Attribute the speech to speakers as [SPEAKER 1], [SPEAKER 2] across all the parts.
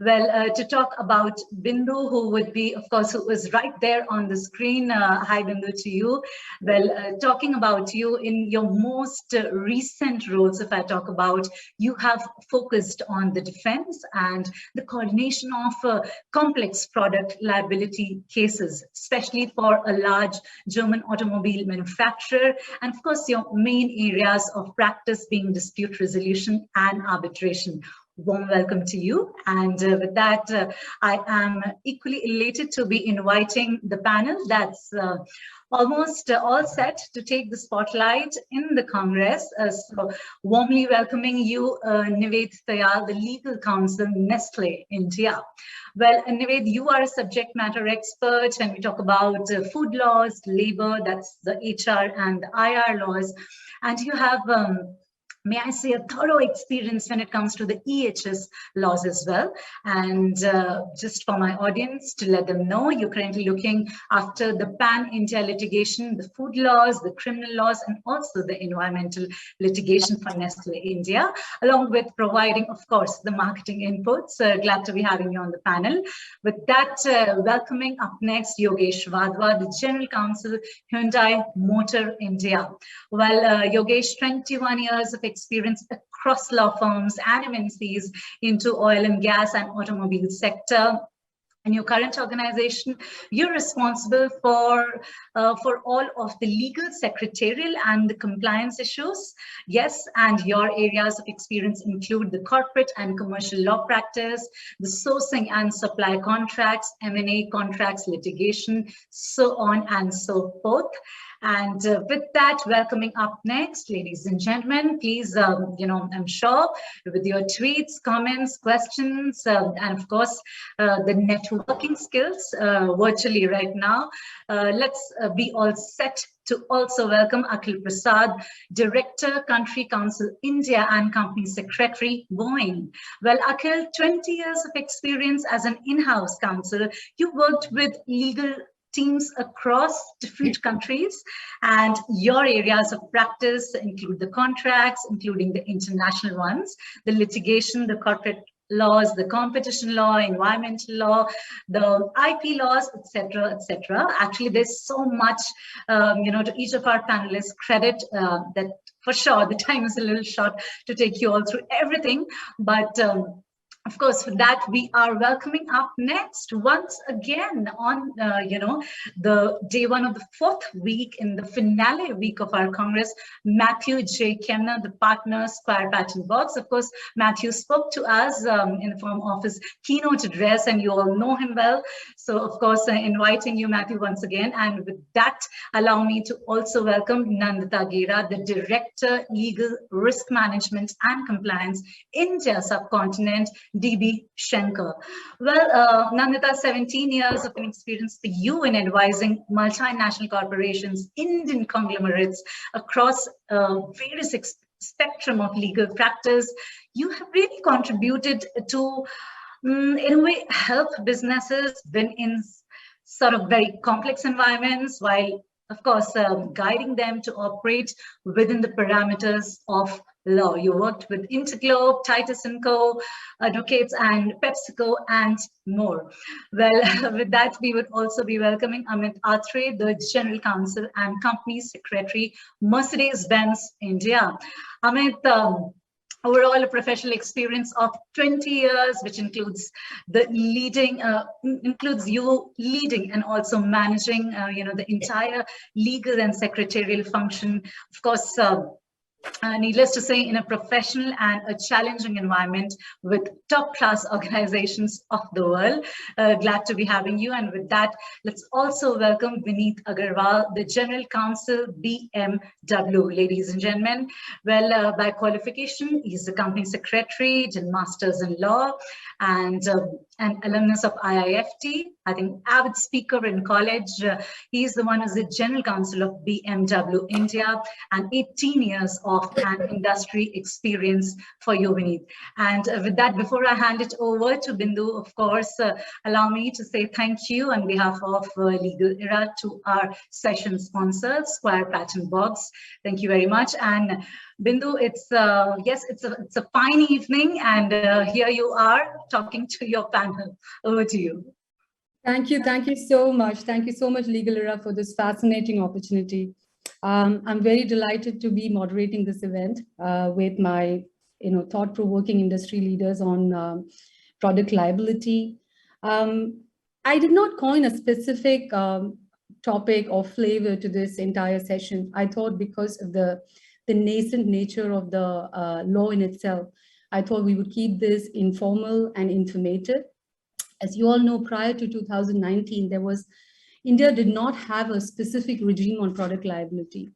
[SPEAKER 1] To talk about Bindu, who would be, of course, who is right there on the screen. Hi, Bindu, to you. Talking about you in your most recent roles, if I talk about, you have focused on the defense and the coordination of complex product liability cases, especially for a large German automobile manufacturer. And of course, your main areas of practice being dispute resolution and arbitration. Warm welcome to you. And with that, I am equally elated to be inviting the panel that's almost all set to take the spotlight in the Congress. So warmly welcoming you, Nived Tayal, the legal counsel, Nestlé, India. Nived, you are a subject matter expert when we talk about food laws, labor, that's the HR and the IR laws. And you have may I say, a thorough experience when it comes to the EHS laws as well. And just for my audience to let them know, you're currently looking after the pan-India litigation, the food laws, the criminal laws, and also the environmental litigation for Nestlé India, along with providing, of course, the marketing inputs. Glad to be having you on the panel. With that, welcoming up next, Yogesh Wadhwa, the General Counsel, Hyundai Motor India. Yogesh, 21 years of experience across law firms and MNCs into oil and gas and automobile sector. In your current organization, you're responsible for all of the legal, secretarial, and the compliance issues. Yes, and your areas of experience include the corporate and commercial law practice, the sourcing and supply contracts, M&A contracts, litigation, so on and so forth. And with that, welcoming up next, ladies and gentlemen, please, I'm sure with your tweets, comments, questions, and of course, the networking skills virtually right now, let's be all set to also welcome Akhil Prasad, Director, Country Counsel, India and Company Secretary, Boeing. Akhil, 20 years of experience as an in-house counsel. You worked with legal teams across different countries, and your areas of practice include the contracts, including the international ones, the litigation, the corporate laws, the competition law, environmental law, the IP laws, etc., etc. Actually, there's so much, to each of our panelists credit that for sure the time is a little short to take you all through everything, but of course, for that, we are welcoming up next once again on, the day one of the fourth week in the finale week of our Congress, Matthew J. Kemner, the partner, Squire, Patton, Boggs. Of course, Matthew spoke to us in the form of his keynote address, and you all know him well. So, of course, inviting you, Matthew, once again. And with that, allow me to also welcome Nandita Gera, the Director, Legal, Risk Management and Compliance, India Subcontinent, DB Schenker. Nandita, 17 years of experience for you in advising multinational corporations, Indian conglomerates across various spectrum of legal practice. You have really contributed to, in a way, help businesses win in sort of very complex environments, while, of course, guiding them to operate within the parameters of law. You worked with Interglobe, Titus & Co, Advocates, and PepsiCo, and more. With that, we would also be welcoming Amit, Atre, the General Counsel and Company Secretary, Mercedes-Benz India. Amit, overall, a professional experience of 20 years, which includes the includes you leading and also managing, the entire legal and secretarial function. Of course, needless to say, in a professional and a challenging environment with top-class organizations of the world. Glad to be having you. And with that, let's also welcome Vineet Agarwal, the General Counsel, BMW. Ladies and gentlemen, by qualification, he's the Company Secretary, did Masters in Law, and an alumnus of IIFT, I think avid speaker in college. He's the one who's the General Counsel of BMW India, and 18 years of an industry experience for you, Vineet. And with that, before I hand it over to Bindu, of course, allow me to say thank you on behalf of Legal Era to our session sponsors, Squire, Patton, Boggs. Thank you very much. And Bindu, it's yes, it's a fine evening, and here you are talking to your panel. Over to you.
[SPEAKER 2] Thank you. Thank you so much. Thank you so much, Legal Era, for this fascinating opportunity. I'm very delighted to be moderating this event with my, thought-provoking industry leaders on product liability. I did not coin a specific topic or flavor to this entire session. I thought because of the nascent nature of the law in itself, I thought we would keep this informal and informative. As you all know, prior to 2019, India did not have a specific regime on product liability.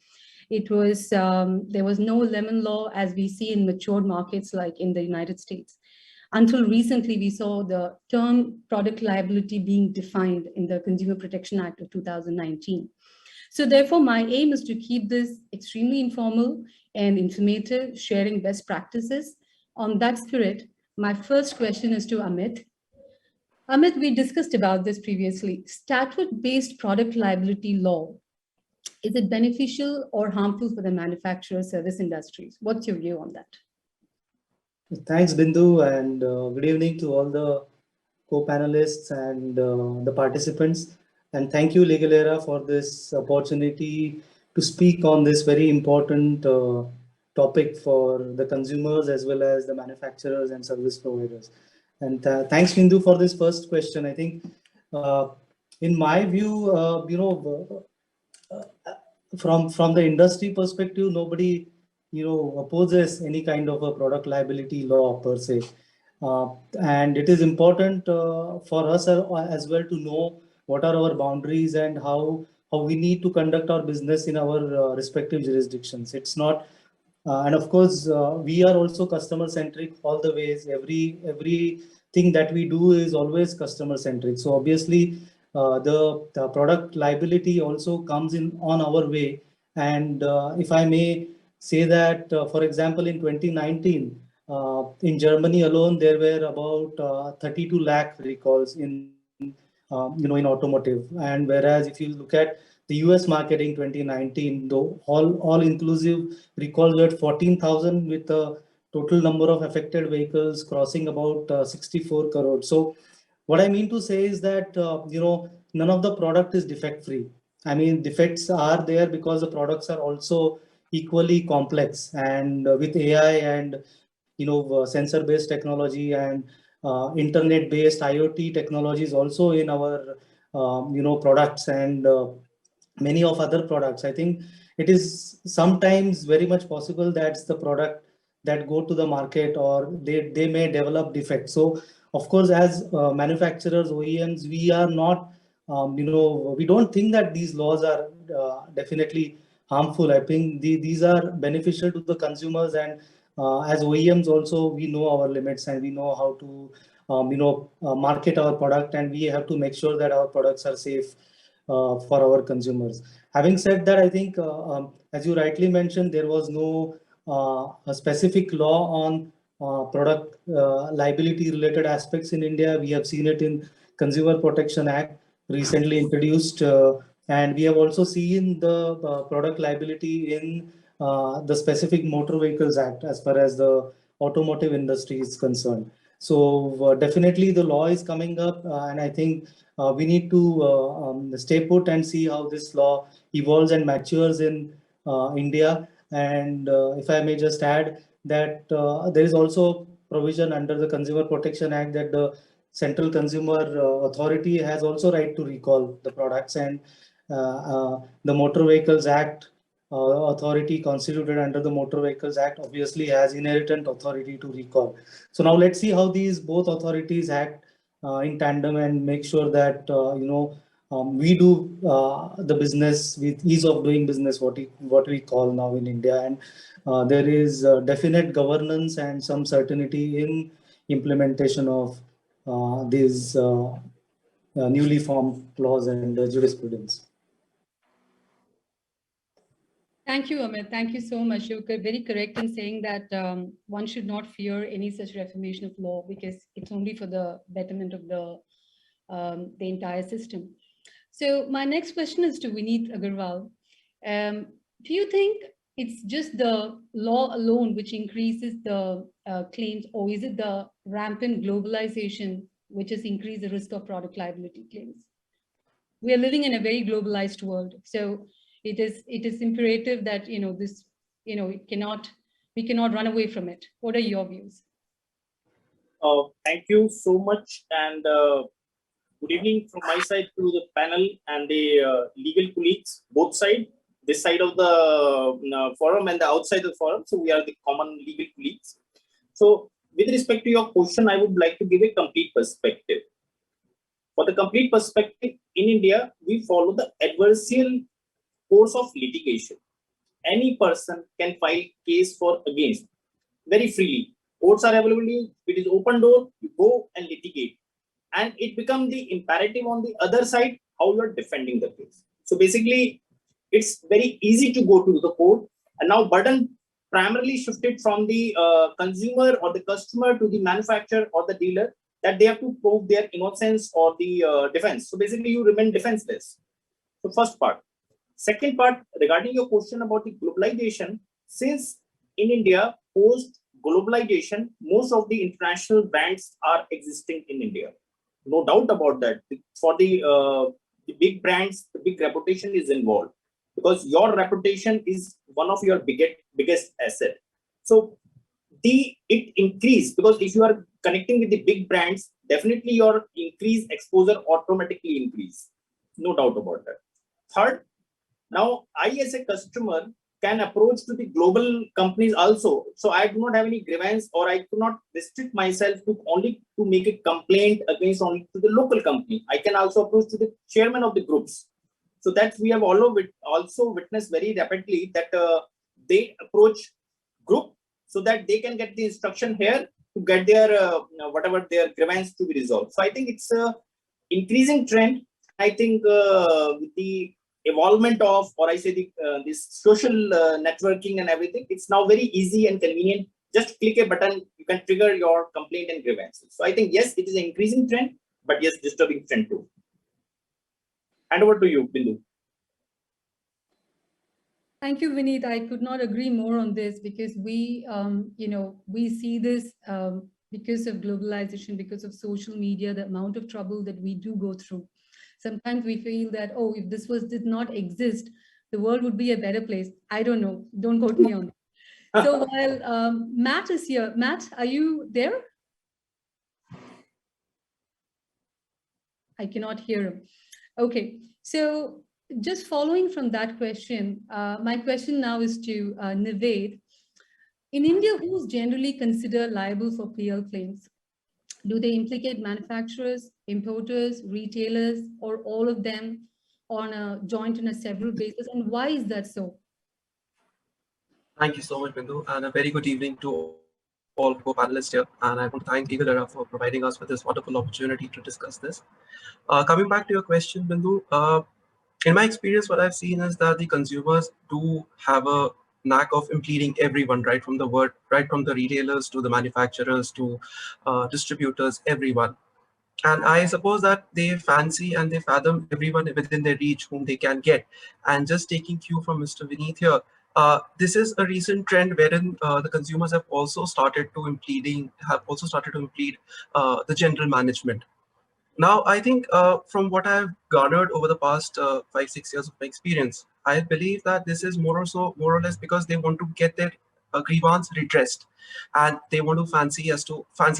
[SPEAKER 2] It was, there was no lemon law as we see in matured markets like in the United States. Until recently, we saw the term product liability being defined in the Consumer Protection Act of 2019. So therefore, my aim is to keep this extremely informal and informative, sharing best practices. On that spirit, my first question is to Amit. Amit, we discussed about this previously. Statute-based product liability law, is it beneficial or harmful for the manufacturer service industries? What's your view on that?
[SPEAKER 3] Thanks, Bindu, and good evening to all the co-panelists and the participants. And thank you, Legal Era, for this opportunity to speak on this very important topic for the consumers as well as the manufacturers and service providers. And thanks, Bindu, for this first question. I think, in my view, from the industry perspective, nobody opposes any kind of a product liability law per se, and it is important for us as well to know what are our boundaries and how we need to conduct our business in our respective jurisdictions. It's not and of course we are also customer centric all the ways. Everything that we do is always customer centric, so obviously the product liability also comes in on our way. And if I may say that, for example, in 2019, in Germany alone, there were about 32 lakh recalls in automotive. And whereas if you look at the US market in 2019, though all inclusive recalls were 14,000 with a total number of affected vehicles crossing about 64 crore. So what I mean to say is that, none of the product is defect free. I mean, defects are there because the products are also equally complex, and with AI and, sensor based technology and internet based IoT technologies also in our, products and many of other products. I think it is sometimes very much possible that's the product that go to the market or they may develop defects. So of course, as manufacturers, OEMs, we are not, we don't think that these laws are definitely harmful. I think these are beneficial to the consumers, and as OEMs also, we know our limits and we know how to, market our product, and we have to make sure that our products are safe for our consumers. Having said that, I think, as you rightly mentioned, there was no a specific law on product liability related aspects in India. We have seen it in Consumer Protection Act recently introduced, and we have also seen the product liability in the specific Motor Vehicles Act as far as the automotive industry is concerned. So definitely the law is coming up, and I think we need to stay put and see how this law evolves and matures in India. And if I may just add that there is also provision under the Consumer Protection Act that the Central Consumer Authority has also right to recall the products, and the Motor Vehicles Act authority constituted under the Motor Vehicles Act obviously has inherent authority to recall. So now let's see how these both authorities act in tandem and make sure that we do the business with ease of doing business, what we call now in India, and there is definite governance and some certainty in implementation of these newly formed laws and jurisprudence.
[SPEAKER 2] Thank you, Amit. Thank you so much. You're very correct in saying that one should not fear any such reformation of law because it's only for the betterment of the entire system. So my next question is to Vineet Agarwal. Do you think it's just the law alone which increases the claims, or is it the rampant globalization which has increased the risk of product liability claims? We are living in a very globalized world, so it is imperative that this we cannot run away from it. What are your views?
[SPEAKER 4] Thank you so much, and good evening from my side to the panel and the legal colleagues, both sides, this side of the forum and the outside of the forum. So we are the common legal colleagues. So with respect to your question, I would like to give a complete perspective. For the complete perspective, in India, we follow the adversarial course of litigation. Any person can file case for against very freely. Courts are available. It is open door. You go and litigate, and it becomes the imperative on the other side how you are defending the case. So basically, it's very easy to go to the court, and now burden primarily shifted from the consumer or the customer to the manufacturer or the dealer, that they have to prove their innocence or the defense. So basically, you remain defenseless. So first part. Second part, regarding your question about the globalization, since in India, post globalization, most of the international brands are existing in India. No doubt about that. For the big brands, the big reputation is involved, because your reputation is one of your biggest asset. So it increase, because if you are connecting with the big brands, definitely your increased exposure automatically increase. No doubt about that. Third, now I as a customer can approach to the global companies also. So I do not have any grievance, or I do not restrict myself to only to make a complaint against only to the local company. I can also approach to the chairman of the groups. So that we have also witnessed very rapidly that they approach group so that they can get the instruction here to get their whatever their grievance to be resolved. So I think it's a increasing trend. I think with the evolvement of, or I say the this social networking and everything, it's now very easy and convenient. Just click a button, you can trigger your complaint and grievances. So I think yes, it is an increasing trend, but yes, disturbing trend too. Hand over to you, Bindu.
[SPEAKER 2] Thank you, Vineet. I could not agree more on this, because we see this because of globalization, because of social media, the amount of trouble that we do go through. Sometimes we feel that, oh, if this did not exist, the world would be a better place. I don't know. Don't quote me on that. So while Matt is here, Matt, are you there? I cannot hear him. Okay, so just following from that question, my question now is to Nived. In India, who's generally considered liable for PL claims? Do they implicate manufacturers, importers, retailers, or all of them on a joint and a several basis? And why is that so?
[SPEAKER 5] Thank you so much, Bindu, and a very good evening to all co-panelists here. And I want to thank Legal Era for providing us with this wonderful opportunity to discuss this. Coming back to your question, Bindu, in my experience, what I've seen is that the consumers do have a knack of impleading everyone, right from the retailers to the manufacturers to distributors, everyone. And I suppose that they fancy and they fathom everyone within their reach whom they can get. And just taking cue from Mr. Vineet here, this is a recent trend wherein the consumers have also started to implead the general management. Now, I think from what I've garnered over the past 5-6 years of my experience, I believe that this is more or less because they want to get their grievance redressed, and they want to fancy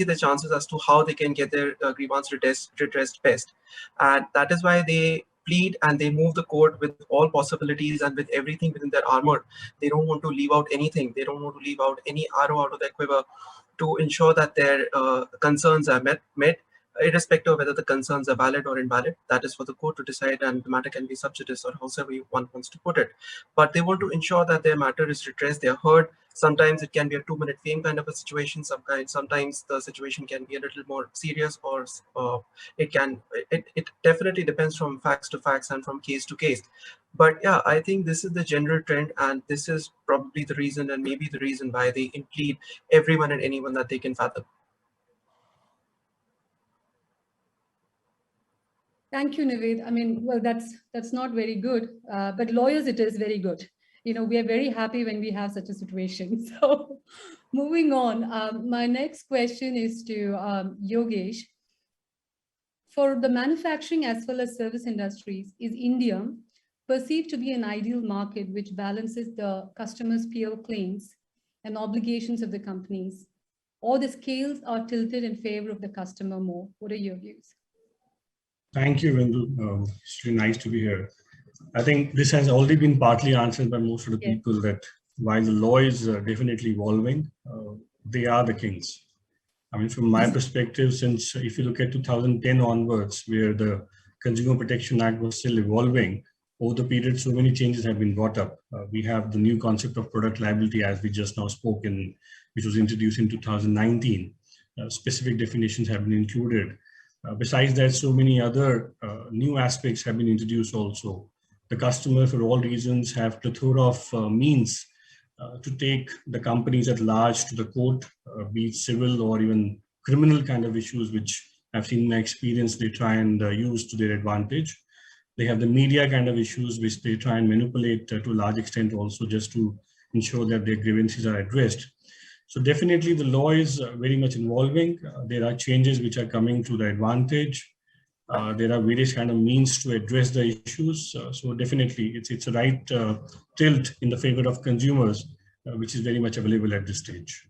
[SPEAKER 5] the chances as to how they can get their grievance redressed best, and that is why they plead and they move the court with all possibilities and with everything within their armor. They don't want to leave out anything. They don't want to leave out any arrow out of their quiver to ensure that their concerns are met, irrespective of whether the concerns are valid or invalid. That is for the court to decide, and the matter can be sub judice or however one wants to put it. But they want to ensure that their matter is redressed, they are heard. Sometimes it can be a 2-minute fame kind of a situation. Sometimes the situation can be a little more serious, or it definitely depends from facts to facts and from case to case. But yeah, I think this is the general trend, and this is probably the reason, and maybe the reason why they implead everyone and anyone that they can fathom.
[SPEAKER 2] Thank you, Nived. I mean, well, that's not very good, but lawyers, it is very good. we are very happy when we have such a situation. So moving on, my next question is to Yogesh. For the manufacturing as well as service industries, is India perceived to be an ideal market which balances the customer's PL claims and obligations of the companies, or the scales are tilted in favor of the customer more? What are your views?
[SPEAKER 6] Thank you, Bindu. It's really nice to be here. I think this has already been partly answered by most of the people that while the law is definitely evolving, they are the kings. I mean, from my perspective, since if you look at 2010 onwards, where the Consumer Protection Act was still evolving, over the period, so many changes have been brought up. We have the new concept of product liability, as we just now spoke in, which was introduced in 2019. Specific definitions have been included. Besides that, so many other new aspects have been introduced also. The customer, for all reasons, have plethora of means to take the companies at large to the court, be it civil or even criminal kind of issues, which I've seen in my experience, they try and use to their advantage. They have the media kind of issues, which they try and manipulate to a large extent also, just to ensure that their grievances are addressed. So definitely the law is very much evolving. There are changes which are coming to the advantage. There are various kind of means to address the issues. So definitely it's a right tilt in the favor of consumers, which is very much available at this stage.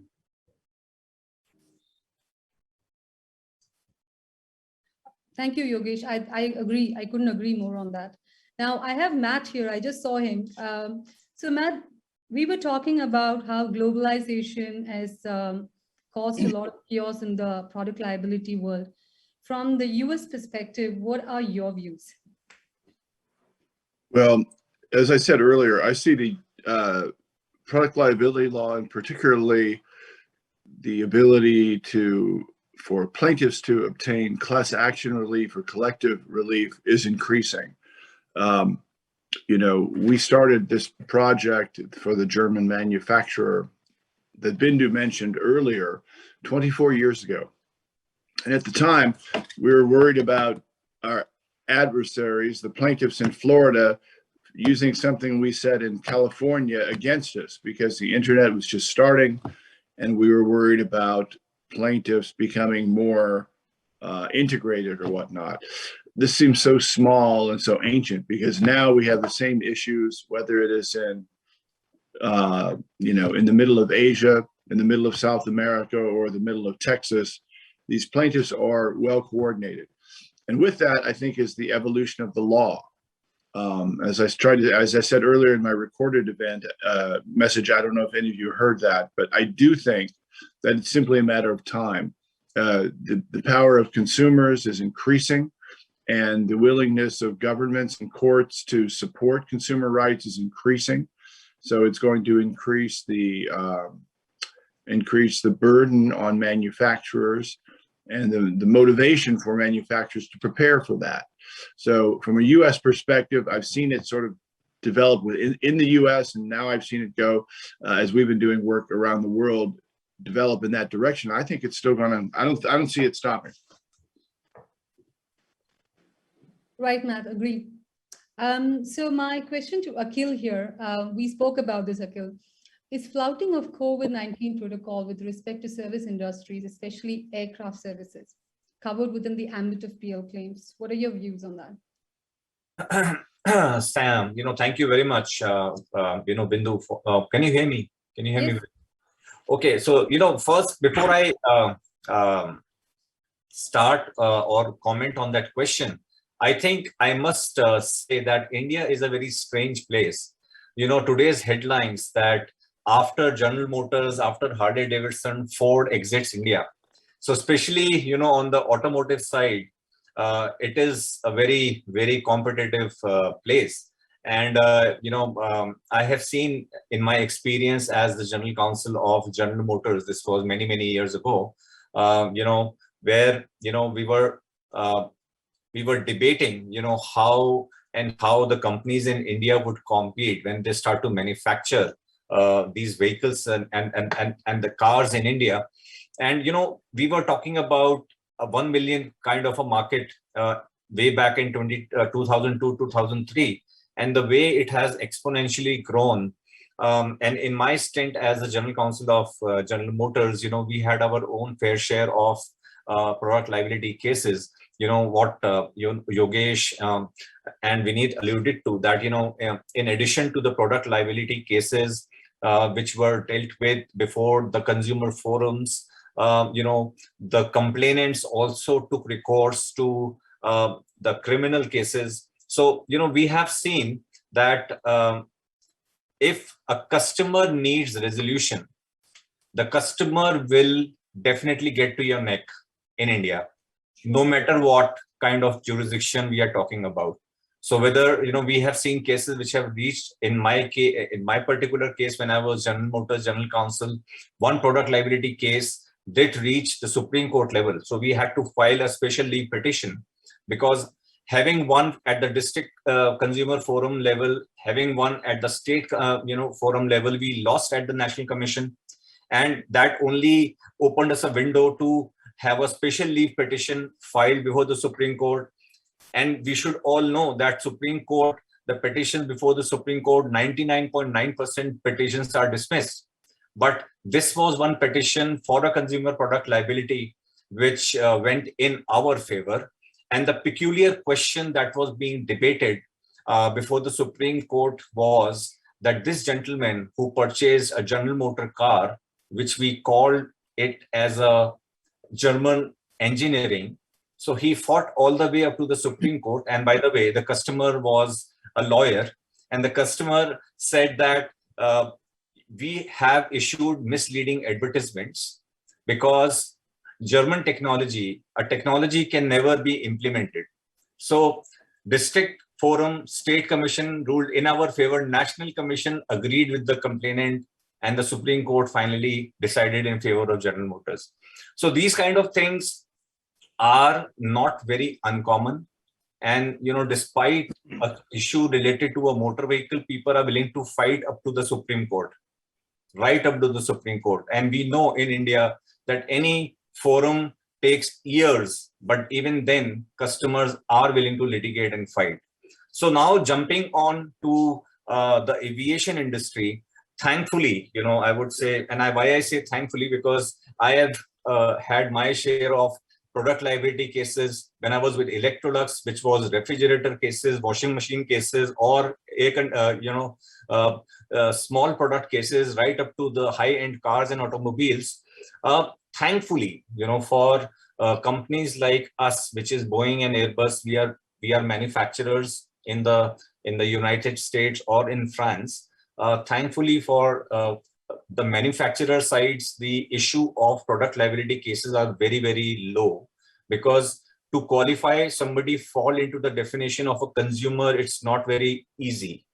[SPEAKER 2] Thank you, Yogesh. I agree. I couldn't agree more on that. Now I have Matt here. I just saw him. So Matt, we were talking about how globalization has caused a lot of chaos in the product liability world. From the US perspective, what are your views?
[SPEAKER 7] Well, as I said earlier, I see the product liability law, and particularly the ability for plaintiffs to obtain class action relief or collective relief, is increasing. We started this project for the German manufacturer that Bindu mentioned earlier 24 years ago. And at the time, we were worried about our adversaries, the plaintiffs in Florida, using something we said in California against us, because the internet was just starting, and we were worried about plaintiffs becoming more integrated or whatnot. This seems so small and so ancient, because now we have the same issues, whether it is in the middle of Asia, in the middle of South America, or the middle of Texas. These plaintiffs are well coordinated. And with that, I think, is the evolution of the law. As I said earlier in my recorded event message, I don't know if any of you heard that, but I do think that it's simply a matter of time. The power of consumers is increasing, and the willingness of governments and courts to support consumer rights is increasing. So it's going to increase the burden on manufacturers, and the motivation for manufacturers to prepare for that. So from a US perspective, I've seen it sort of develop in the US, and now I've seen it go, as we've been doing work around the world, develop in that direction. I think it's still gonna, I don't see it stopping.
[SPEAKER 2] Right, Matt, agree. So my question to Akhil here, we spoke about this, Akhil. Is flouting of COVID-19 protocol with respect to service industries, especially aircraft services, covered within the ambit of PL claims? What are your views on
[SPEAKER 8] that? Sam, thank you very much. Bindu, can you hear me? Can you hear me? Okay, so, first, before I start or comment on that question, I think I must say that India is a very strange place. Today's headlines that after General Motors, after Harley Davidson, Ford exits India. So especially, on the automotive side, it is a very, very competitive place. And, I have seen in my experience as the General Counsel of General Motors, this was many, many years ago, where, we were debating, how the companies in India would compete when they start to manufacture these vehicles and the cars in India. And, we were talking about a 1 million kind of a market way back in 2002, 2003. And the way it has exponentially grown And in my stint as the general counsel of General Motors, we had our own fair share of product liability cases. What Yogesh and Vineet alluded to, that in addition to the product liability cases which were dealt with before the consumer forums, the complainants also took recourse to the criminal cases. So we have seen that if a customer needs resolution, the customer will definitely get to your neck in India, no matter what kind of jurisdiction we are talking about. So whether, we have seen cases which have reached, in my particular case, when I was General Motors General Counsel, one product liability case did reach the Supreme Court level. So we had to file a special leave petition, because having one at the district consumer forum level, having one at the state forum level, we lost at the National Commission. And that only opened us a window to have a special leave petition filed before the Supreme Court. And we should all know that Supreme Court, the petitions before the Supreme Court, 99.9% petitions are dismissed. But this was one petition for a consumer product liability which went in our favor. And the peculiar question that was being debated before the Supreme Court was that this gentleman who purchased a General Motor car, which we called it as a German engineering. So he fought all the way up to the Supreme Court. And by the way, the customer was a lawyer, and the customer said that we have issued misleading advertisements because German technology, a technology can never be implemented. So district forum, state commission ruled in our favor, National Commission agreed with the complainant, and the Supreme Court finally decided in favor of General Motors. So these kind of things are not very uncommon. And, despite an issue related to a motor vehicle, people are willing to fight up to the Supreme Court, right up to the Supreme Court. And we know in India that any forum takes years, but even then customers are willing to litigate and fight. So now jumping on to the aviation industry, thankfully, I would say, and why I say thankfully, because I have had my share of product liability cases when I was with Electrolux, which was refrigerator cases, washing machine cases, or small product cases, right up to the high-end cars and automobiles. Thankfully, for companies like us, which is Boeing and Airbus, we are manufacturers in the United States or in France. Thankfully for the manufacturer sides, the issue of product liability cases are very, very low, because to qualify somebody fall into the definition of a consumer, it's not very easy.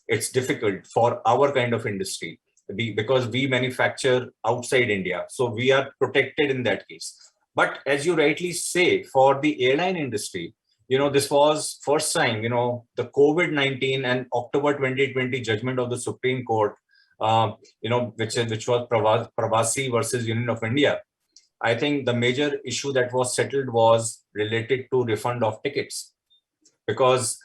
[SPEAKER 8] It's difficult for our kind of industry because we manufacture outside India. So we are protected in that case. But as you rightly say, for the airline industry, this was first time, the COVID-19 and October 2020 judgment of the Supreme Court, which was Pravasi versus Union of India. I think the major issue that was settled was related to refund of tickets, because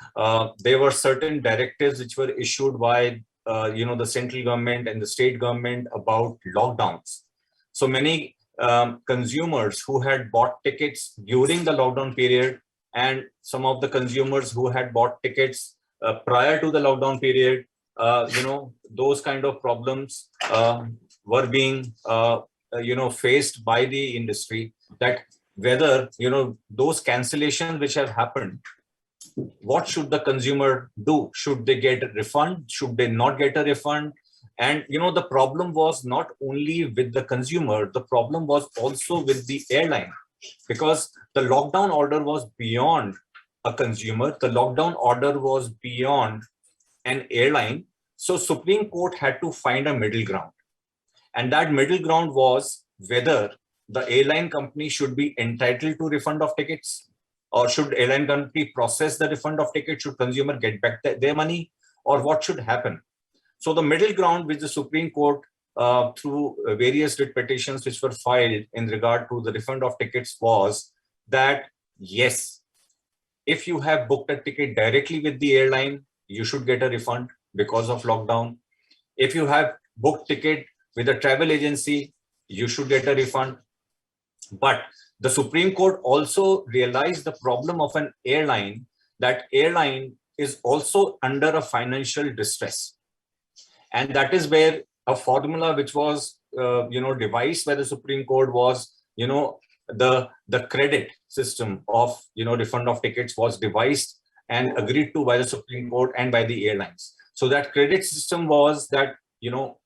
[SPEAKER 8] there were certain directives which were issued by, the central government and the state government about lockdowns. So many consumers who had bought tickets during the lockdown period, and some of the consumers who had bought tickets prior to the lockdown period, those kind of problems were being, faced by the industry, that whether, those cancellations which have happened, what should the consumer do? Should they get a refund? Should they not get a refund? And, the problem was not only with the consumer, the problem was also with the airline, because the lockdown order was beyond a consumer. The lockdown order was beyond an airline. So Supreme Court had to find a middle ground. And that middle ground was whether the airline company should be entitled to refund of tickets, or should airline company process the refund of tickets? Should consumer get back their money, or what should happen? So the middle ground which the Supreme Court, through various writ petitions which were filed in regard to the refund of tickets, was that, yes, if you have booked a ticket directly with the airline, you should get a refund because of lockdown. If you have booked ticket with a travel agency, you should get a refund. But the Supreme Court also realized the problem of an airline, that airline is also under a financial distress. And that is where a formula which was, devised by the Supreme Court was, the credit system of, refund of tickets was devised and agreed to by the Supreme Court and by the airlines. So that credit system was that,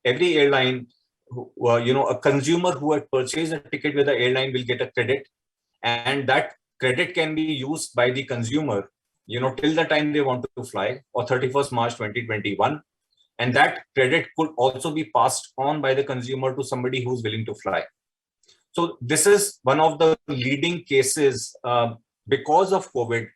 [SPEAKER 8] every airline, a consumer who had purchased a ticket with the airline will get a credit, and that credit can be used by the consumer, till the time they want to fly, or 31st March 2021. And that credit could also be passed on by the consumer to somebody who's willing to fly. So this is one of the leading cases because of COVID,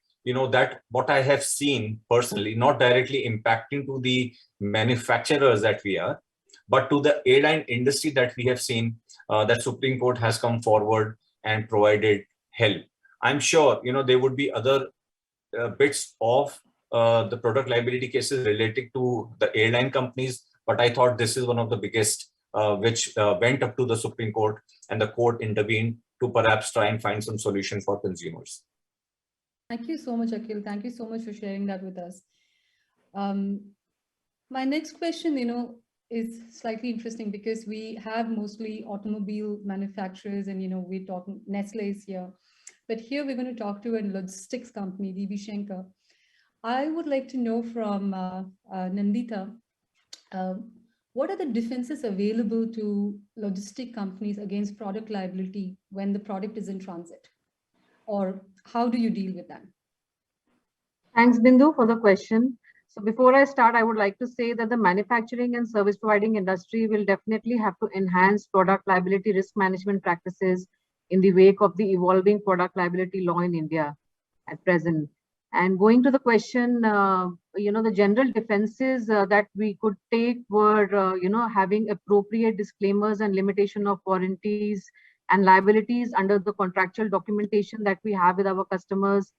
[SPEAKER 8] that what I have seen personally, not directly impacting to the manufacturers that we are, but to the airline industry that we have seen, that Supreme Court has come forward and provided help. I'm sure, there would be other bits of the product liability cases related to the airline companies, but I thought this is one of the biggest which went up to the Supreme Court, and the court intervened to perhaps try and find some solution for consumers.
[SPEAKER 2] Thank you so much, Akhil. Thank you so much for sharing that with us. My next question, is slightly interesting because we have mostly automobile manufacturers, and we're talking Nestlé is here, but here we're going to talk to a logistics company, Schenker. I would like to know from Nandita, what are the defenses available to logistic companies against product liability when the product is in transit? Or how do you deal with that?
[SPEAKER 9] Thanks, Bindu, for the question. So before I start, I would like to say that the manufacturing and service providing industry will definitely have to enhance product liability risk management practices in the wake of the evolving product liability law in India at present. And going to the question, the general defenses that we could take were, having appropriate disclaimers and limitation of warranties and liabilities under the contractual documentation that we have with our customers.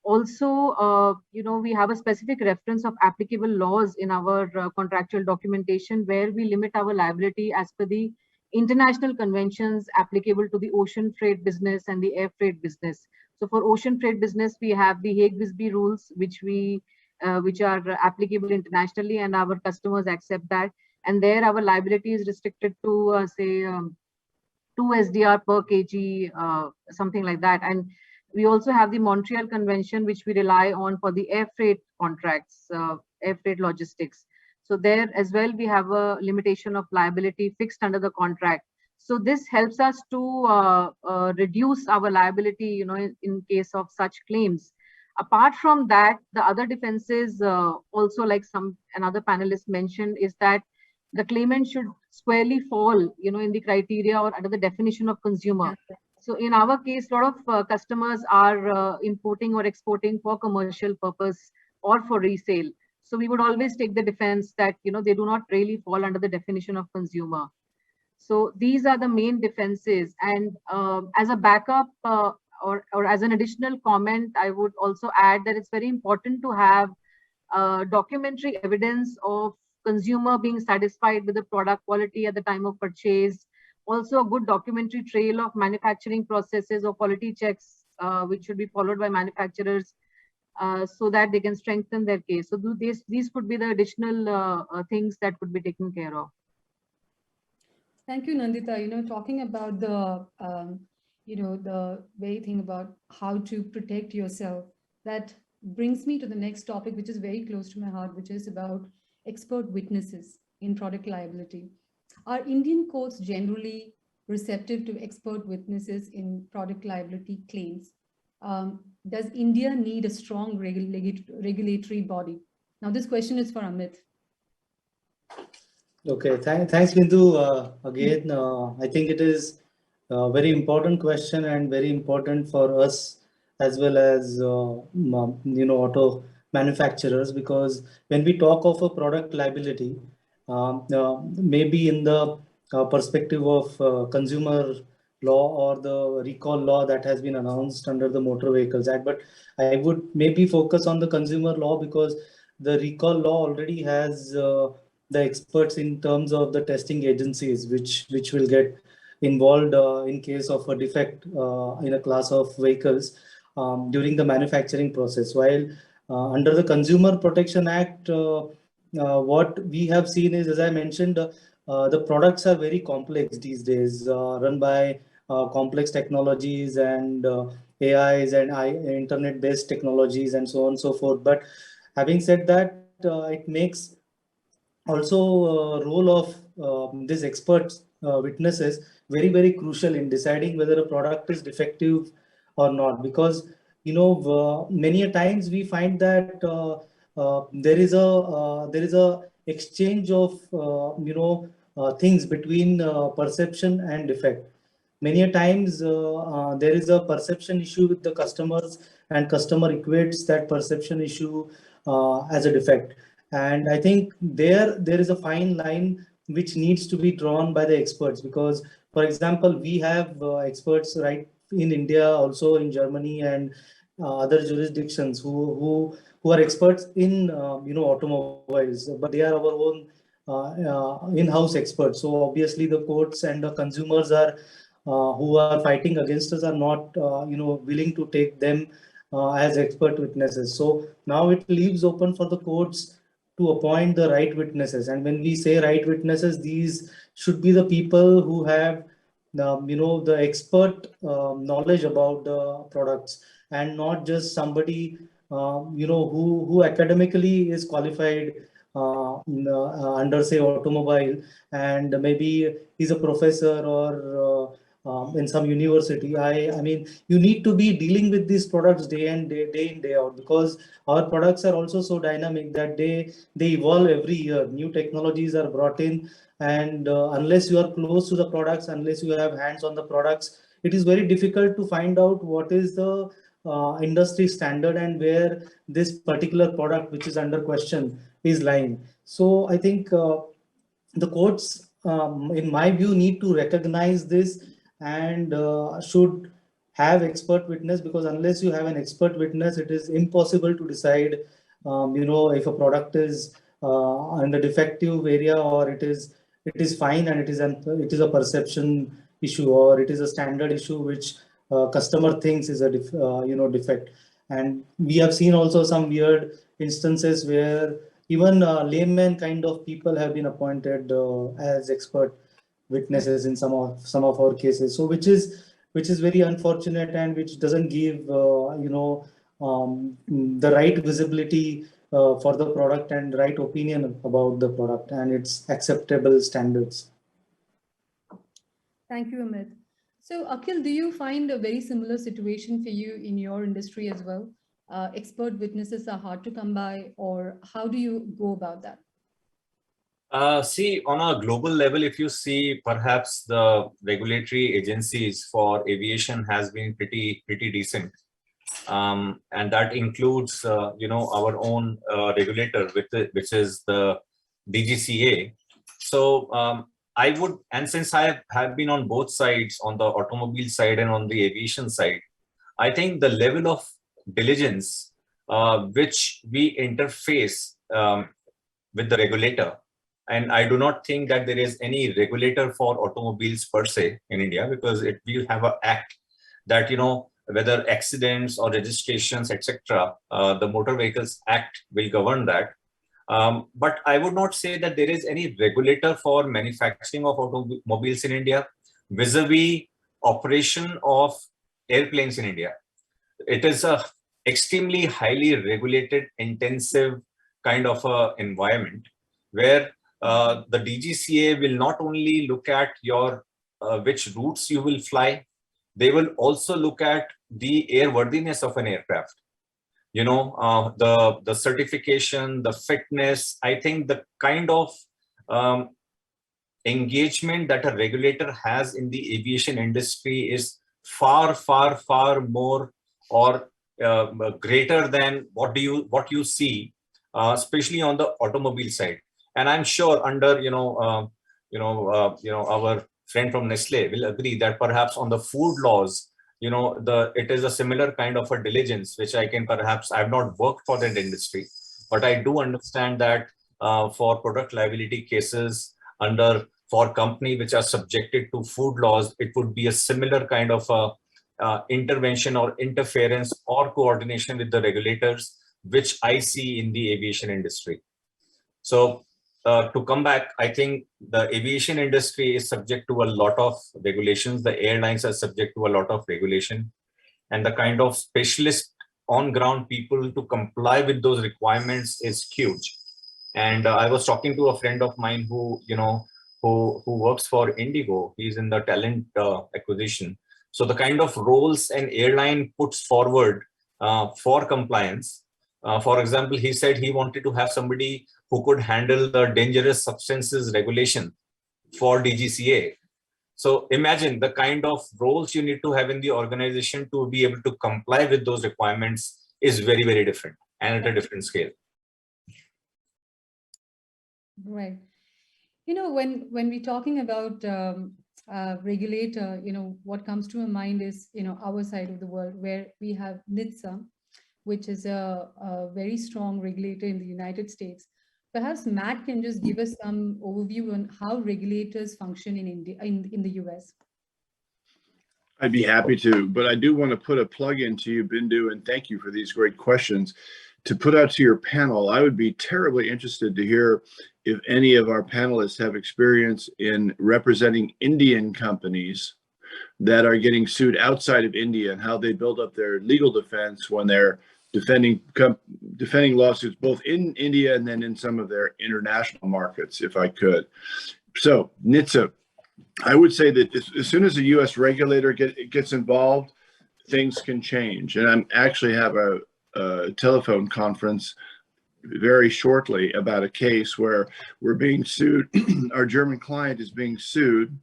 [SPEAKER 9] Also, we have a specific reference of applicable laws in our contractual documentation where we limit our liability as per the international conventions applicable to the ocean freight business and the air freight business. So for ocean freight business, we have the Hague-Visby rules, which are applicable internationally, and our customers accept that. And there, our liability is restricted to, 2 SDR per kg, something like that. And we also have the Montreal Convention, which we rely on for the air freight contracts, air freight logistics. So there as well, we have a limitation of liability fixed under the contract. So this helps us to reduce our liability, in case of such claims. Apart from that, the other defenses also, like another panelist mentioned, is that the claimant should squarely fall, in the criteria or under the definition of consumer. So in our case, a lot of customers are importing or exporting for commercial purpose or for resale. So we would always take the defense that, they do not really fall under the definition of consumer. So these are the main defenses. And as a backup or as an additional comment, I would also add that it's very important to have documentary evidence of consumer being satisfied with the product quality at the time of purchase. Also a good documentary trail of manufacturing processes or quality checks, which should be followed by manufacturers so that they can strengthen their case. So these could be the additional things that could be taken care of.
[SPEAKER 2] Thank you, Nandita. Talking about the, the very thing about how to protect yourself, that brings me to the next topic, which is very close to my heart, which is about expert witnesses in product liability. Are Indian courts generally receptive to expert witnesses in product liability claims? Does India need a strong regulatory body? Now, this question is for Amit.
[SPEAKER 3] Okay, thanks, Bindu. Again, I think it is a very important question and very important for us as well as, auto manufacturers, because when we talk of a product liability, maybe in the perspective of consumer law or the recall law that has been announced under the Motor Vehicles Act, but I would maybe focus on the consumer law because the recall law already has the experts in terms of the testing agencies, which will get involved in case of a defect in a class of vehicles during the manufacturing process. While under the Consumer Protection Act, what we have seen is, as I mentioned, the products are very complex these days, run by complex technologies and AIs and internet-based technologies and so on and so forth. But having said that, it makes also role of these experts witnesses very, very crucial in deciding whether a product is defective or not, because many a times we find that there is a exchange of things between perception and defect. Many a times there is a perception issue with the customers, and customer equates that perception issue as a defect. And I think there is a fine line which needs to be drawn by the experts, because, for example, we have experts right in India, also in Germany and other jurisdictions who are experts in automobiles, but they are our own in-house experts. So obviously the courts and the consumers are who are fighting against us are not willing to take them as expert witnesses. So now it leaves open for the courts to appoint the right witnesses. And when we say right witnesses, these should be the people who have the expert knowledge about the products, and not just somebody who academically is qualified under, say, automobile, and maybe he's a professor or in some university. I mean, you need to be dealing with these products day in, day out, because our products are also so dynamic that they evolve every year. New technologies are brought in, and unless you are close to the products, unless you have hands on the products, it is very difficult to find out what is the industry standard and where this particular product which is under question is lying. So I think the courts, in my view, need to recognize this and should have expert witness, because unless you have an expert witness, it is impossible to decide if a product is in the defective area, or it is fine and it is a perception issue, or it is a standard issue which customer thinks is a defect. And we have seen also some weird instances where even layman kind of people have been appointed as expert witnesses in some of our cases. So which is very unfortunate, and which doesn't give the right visibility for the product and right opinion about the product and its acceptable standards.
[SPEAKER 2] Thank you, Amit. So Akhil, do you find a very similar situation for you in your industry as well? Expert witnesses are hard to come by, or how do you go about that?
[SPEAKER 8] See, on a global level, if you see, perhaps the regulatory agencies for aviation has been pretty decent, and that includes our own regulator, which is the DGCA. So I would, and since I have been on both sides, on the automobile side and on the aviation side, I think the level of diligence which we interface with the regulator. And I do not think that there is any regulator for automobiles per se in India, because it will have an act that, whether accidents or registrations, etc., the Motor Vehicles Act will govern that. But I would not say that there is any regulator for manufacturing of automobiles in India vis-a-vis operation of airplanes in India. It is a extremely highly regulated, intensive kind of environment where the DGCA will not only look at your which routes you will fly, they will also look at the airworthiness of an aircraft. The certification, the fitness. I think the kind of engagement that a regulator has in the aviation industry is far, far, far more or greater than what you see, especially on the automobile side. And I'm sure under our friend from Nestlé will agree that perhaps on the food laws, it is a similar kind of a diligence, which I have not worked for that industry, but I do understand that for product liability cases for company which are subjected to food laws, it would be a similar kind of intervention or interference or coordination with the regulators, which I see in the aviation industry. So to come back, I think the aviation industry is subject to a lot of regulations. The airlines are subject to a lot of regulation, and the kind of specialist on-ground people to comply with those requirements is huge. And I was talking to a friend of mine who works for Indigo. He's in the talent acquisition. So the kind of roles an airline puts forward for compliance. For example, he said he wanted to have somebody who could handle the dangerous substances regulation for DGCA. So imagine the kind of roles you need to have in the organization to be able to comply with those requirements is very, very different and at a different scale.
[SPEAKER 2] Right. You know, when we're talking about regulator, you know, what comes to my mind is, you know, our side of the world where we have NHTSA, which is a very strong regulator in the United States. Perhaps Matt can just give us some overview on how regulators function in India, in the US.
[SPEAKER 7] I'd be happy to, but I do want to put a plug into you, Bindu, and thank you for these great questions. To put out to your panel, I would be terribly interested to hear if any of our panelists have experience in representing Indian companies that are getting sued outside of India and how they build up their legal defense when they're defending lawsuits both in India and then in some of their international markets, if I could. So NHTSA, I would say that as soon as a U.S. regulator gets involved, things can change. And I actually have a telephone conference very shortly about a case where we're being sued. Our German client is being sued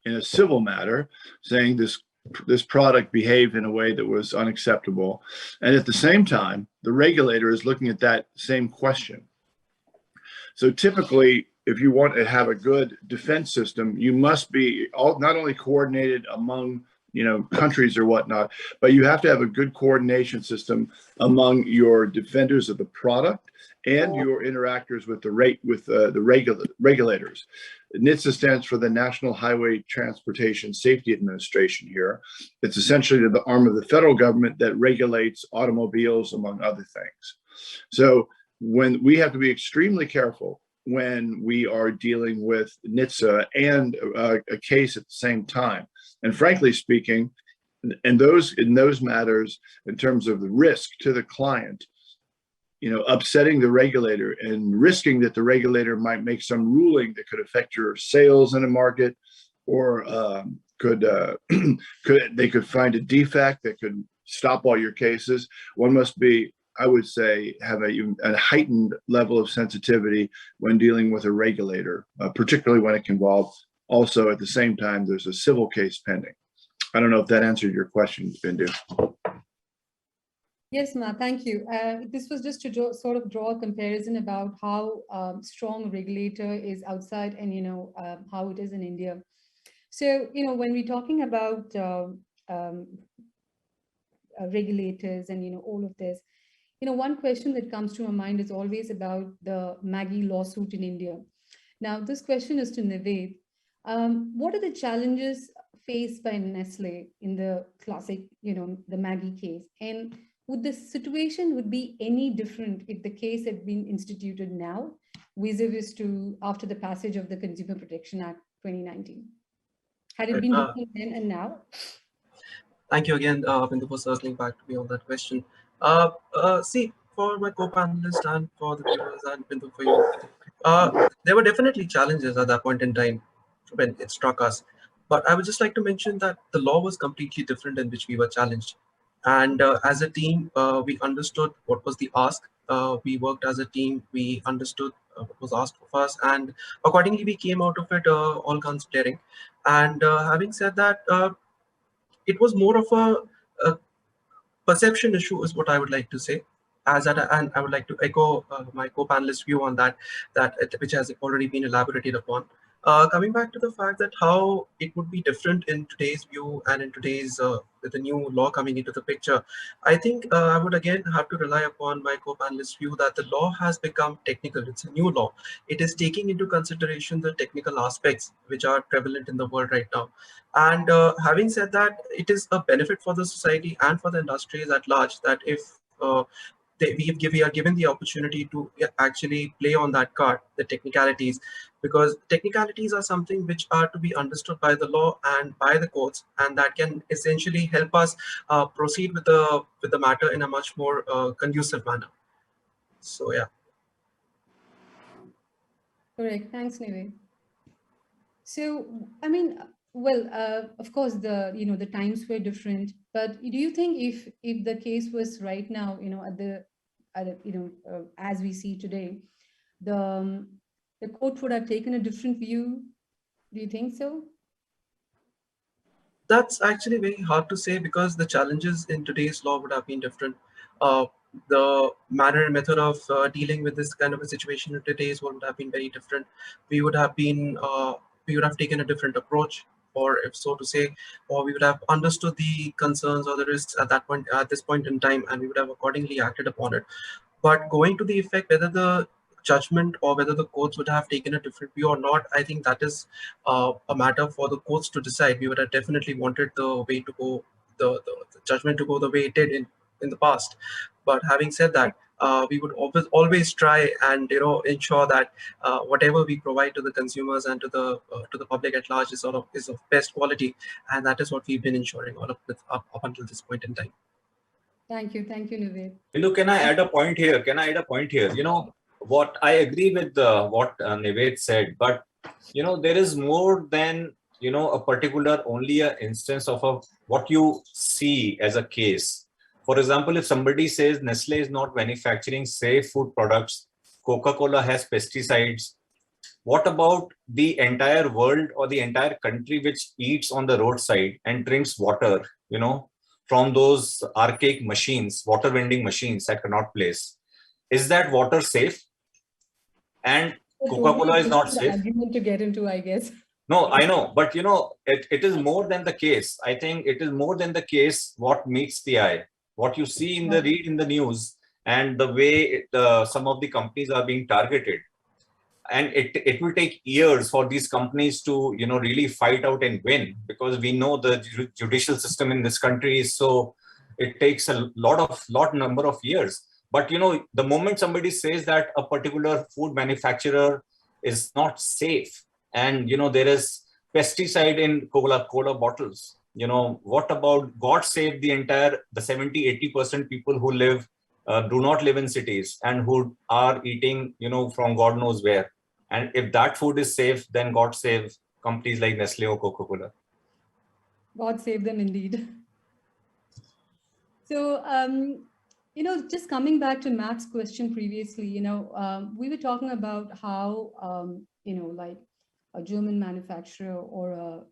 [SPEAKER 7] in a civil matter, saying this product behaved in a way that was unacceptable. And at the same time, the regulator is looking at that same question. So typically, if you want to have a good defense system, you must be not only coordinated among countries or whatnot, but you have to have a good coordination system among your defenders of the product and your interactors with the regulators. NHTSA stands for the National Highway Transportation Safety Administration here. It's essentially the arm of the federal government that regulates automobiles, among other things. So when we have to be extremely careful when we are dealing with NHTSA and a case at the same time. And frankly speaking, in those matters, in terms of the risk to the client, upsetting the regulator and risking that the regulator might make some ruling that could affect your sales in a market, or they could find a defect that could stop all your cases. One must be, I would say, have a heightened level of sensitivity when dealing with a regulator, particularly when it can involve also at the same time there's a civil case pending. I don't know if that answered your question, Bindu.
[SPEAKER 2] Yes, Ma, thank you. This was just to sort of draw a comparison about how strong a regulator is outside and, how it is in India. So, when we're talking about regulators and, all of this, one question that comes to my mind is always about the Maggie lawsuit in India. Now, this question is to Nived. What are the challenges faced by Nestlé in the classic, the Maggie case? And would the situation be any different if the case had been instituted now, vis-a-vis to after the passage of the Consumer Protection Act 2019? Had it been different then and now?
[SPEAKER 5] Thank you again, Bindu, for circling back to me on that question. See, for my co-panelists and for the viewers and Bindu for you, there were definitely challenges at that point in time when it struck us. But I would just like to mention that the law was completely different in which we were challenged. And as a team, we understood what was the ask. We worked as a team. We understood what was asked of us. And accordingly, we came out of it all guns blaring. And having said that, it was more of a perception issue is what I would like to say. And I would like to echo my co-panelist view on that which has already been elaborated upon. Coming back to the fact that how it would be different in today's view and in today's with the new law coming into the picture, I think I would again have to rely upon my co-panelist view that the law has become technical. It's a new law. It is taking into consideration the technical aspects which are prevalent in the world right now. And having said that, it is a benefit for the society and for the industries at large that if we are given the opportunity to actually play on that card, the technicalities, because technicalities are something which are to be understood by the law and by the courts, and that can essentially help us proceed with the matter in a much more conducive manner. So yeah.
[SPEAKER 2] Correct. Thanks, Nived. So, I mean, well, of course, the times were different, but do you think if the case was right now, as we see today, the court would have taken a different view? Do you think so?
[SPEAKER 5] That's actually very hard to say because the challenges in today's law would have been different. The manner and method of dealing with this kind of a situation in today's world would have been very different. We would have taken a different approach, or if so to say, or we would have understood the concerns or the risks at this point in time, and we would have accordingly acted upon it. But going to the effect, whether the judgment or whether the courts would have taken a different view or not, I think that is a matter for the courts to decide. We would have definitely wanted the way to go, the judgment to go the way it did in the past. But having said that, we would always try and ensure that whatever we provide to the consumers and to the public at large is of best quality, and that is what we've been ensuring all of this up until this point in time.
[SPEAKER 2] Thank you, Nived.
[SPEAKER 8] Bindu, can I add a point here? What I agree with what Nived said, but there is more than a particular only an instance of what you see as a case. For example, if somebody says Nestlé is not manufacturing safe food products, Coca-Cola has pesticides, what about the entire world or the entire country which eats on the roadside and drinks water, from those archaic machines, water vending machines at Connaught Place? Is that water safe? And Coca-Cola is not safe.
[SPEAKER 2] Argument to get into, I guess.
[SPEAKER 8] No, I know, but it is more than the case. I think it is more than the case what meets the eye. What you see in read in the news and the way some of the companies are being targeted. And it will take years for these companies to, really fight out and win, because we know the judicial system in this country is so, it takes a lot number of years. But, the moment somebody says that a particular food manufacturer is not safe and, there is pesticide in Coca-Cola bottles, what about God save the 70-80% people who do not live in cities and who are eating, from God knows where. And if that food is safe, then God save companies like Nestlé or Coca-Cola.
[SPEAKER 2] God save them indeed. So, just coming back to Matt's question previously, we were talking about how, like a German manufacturer or a,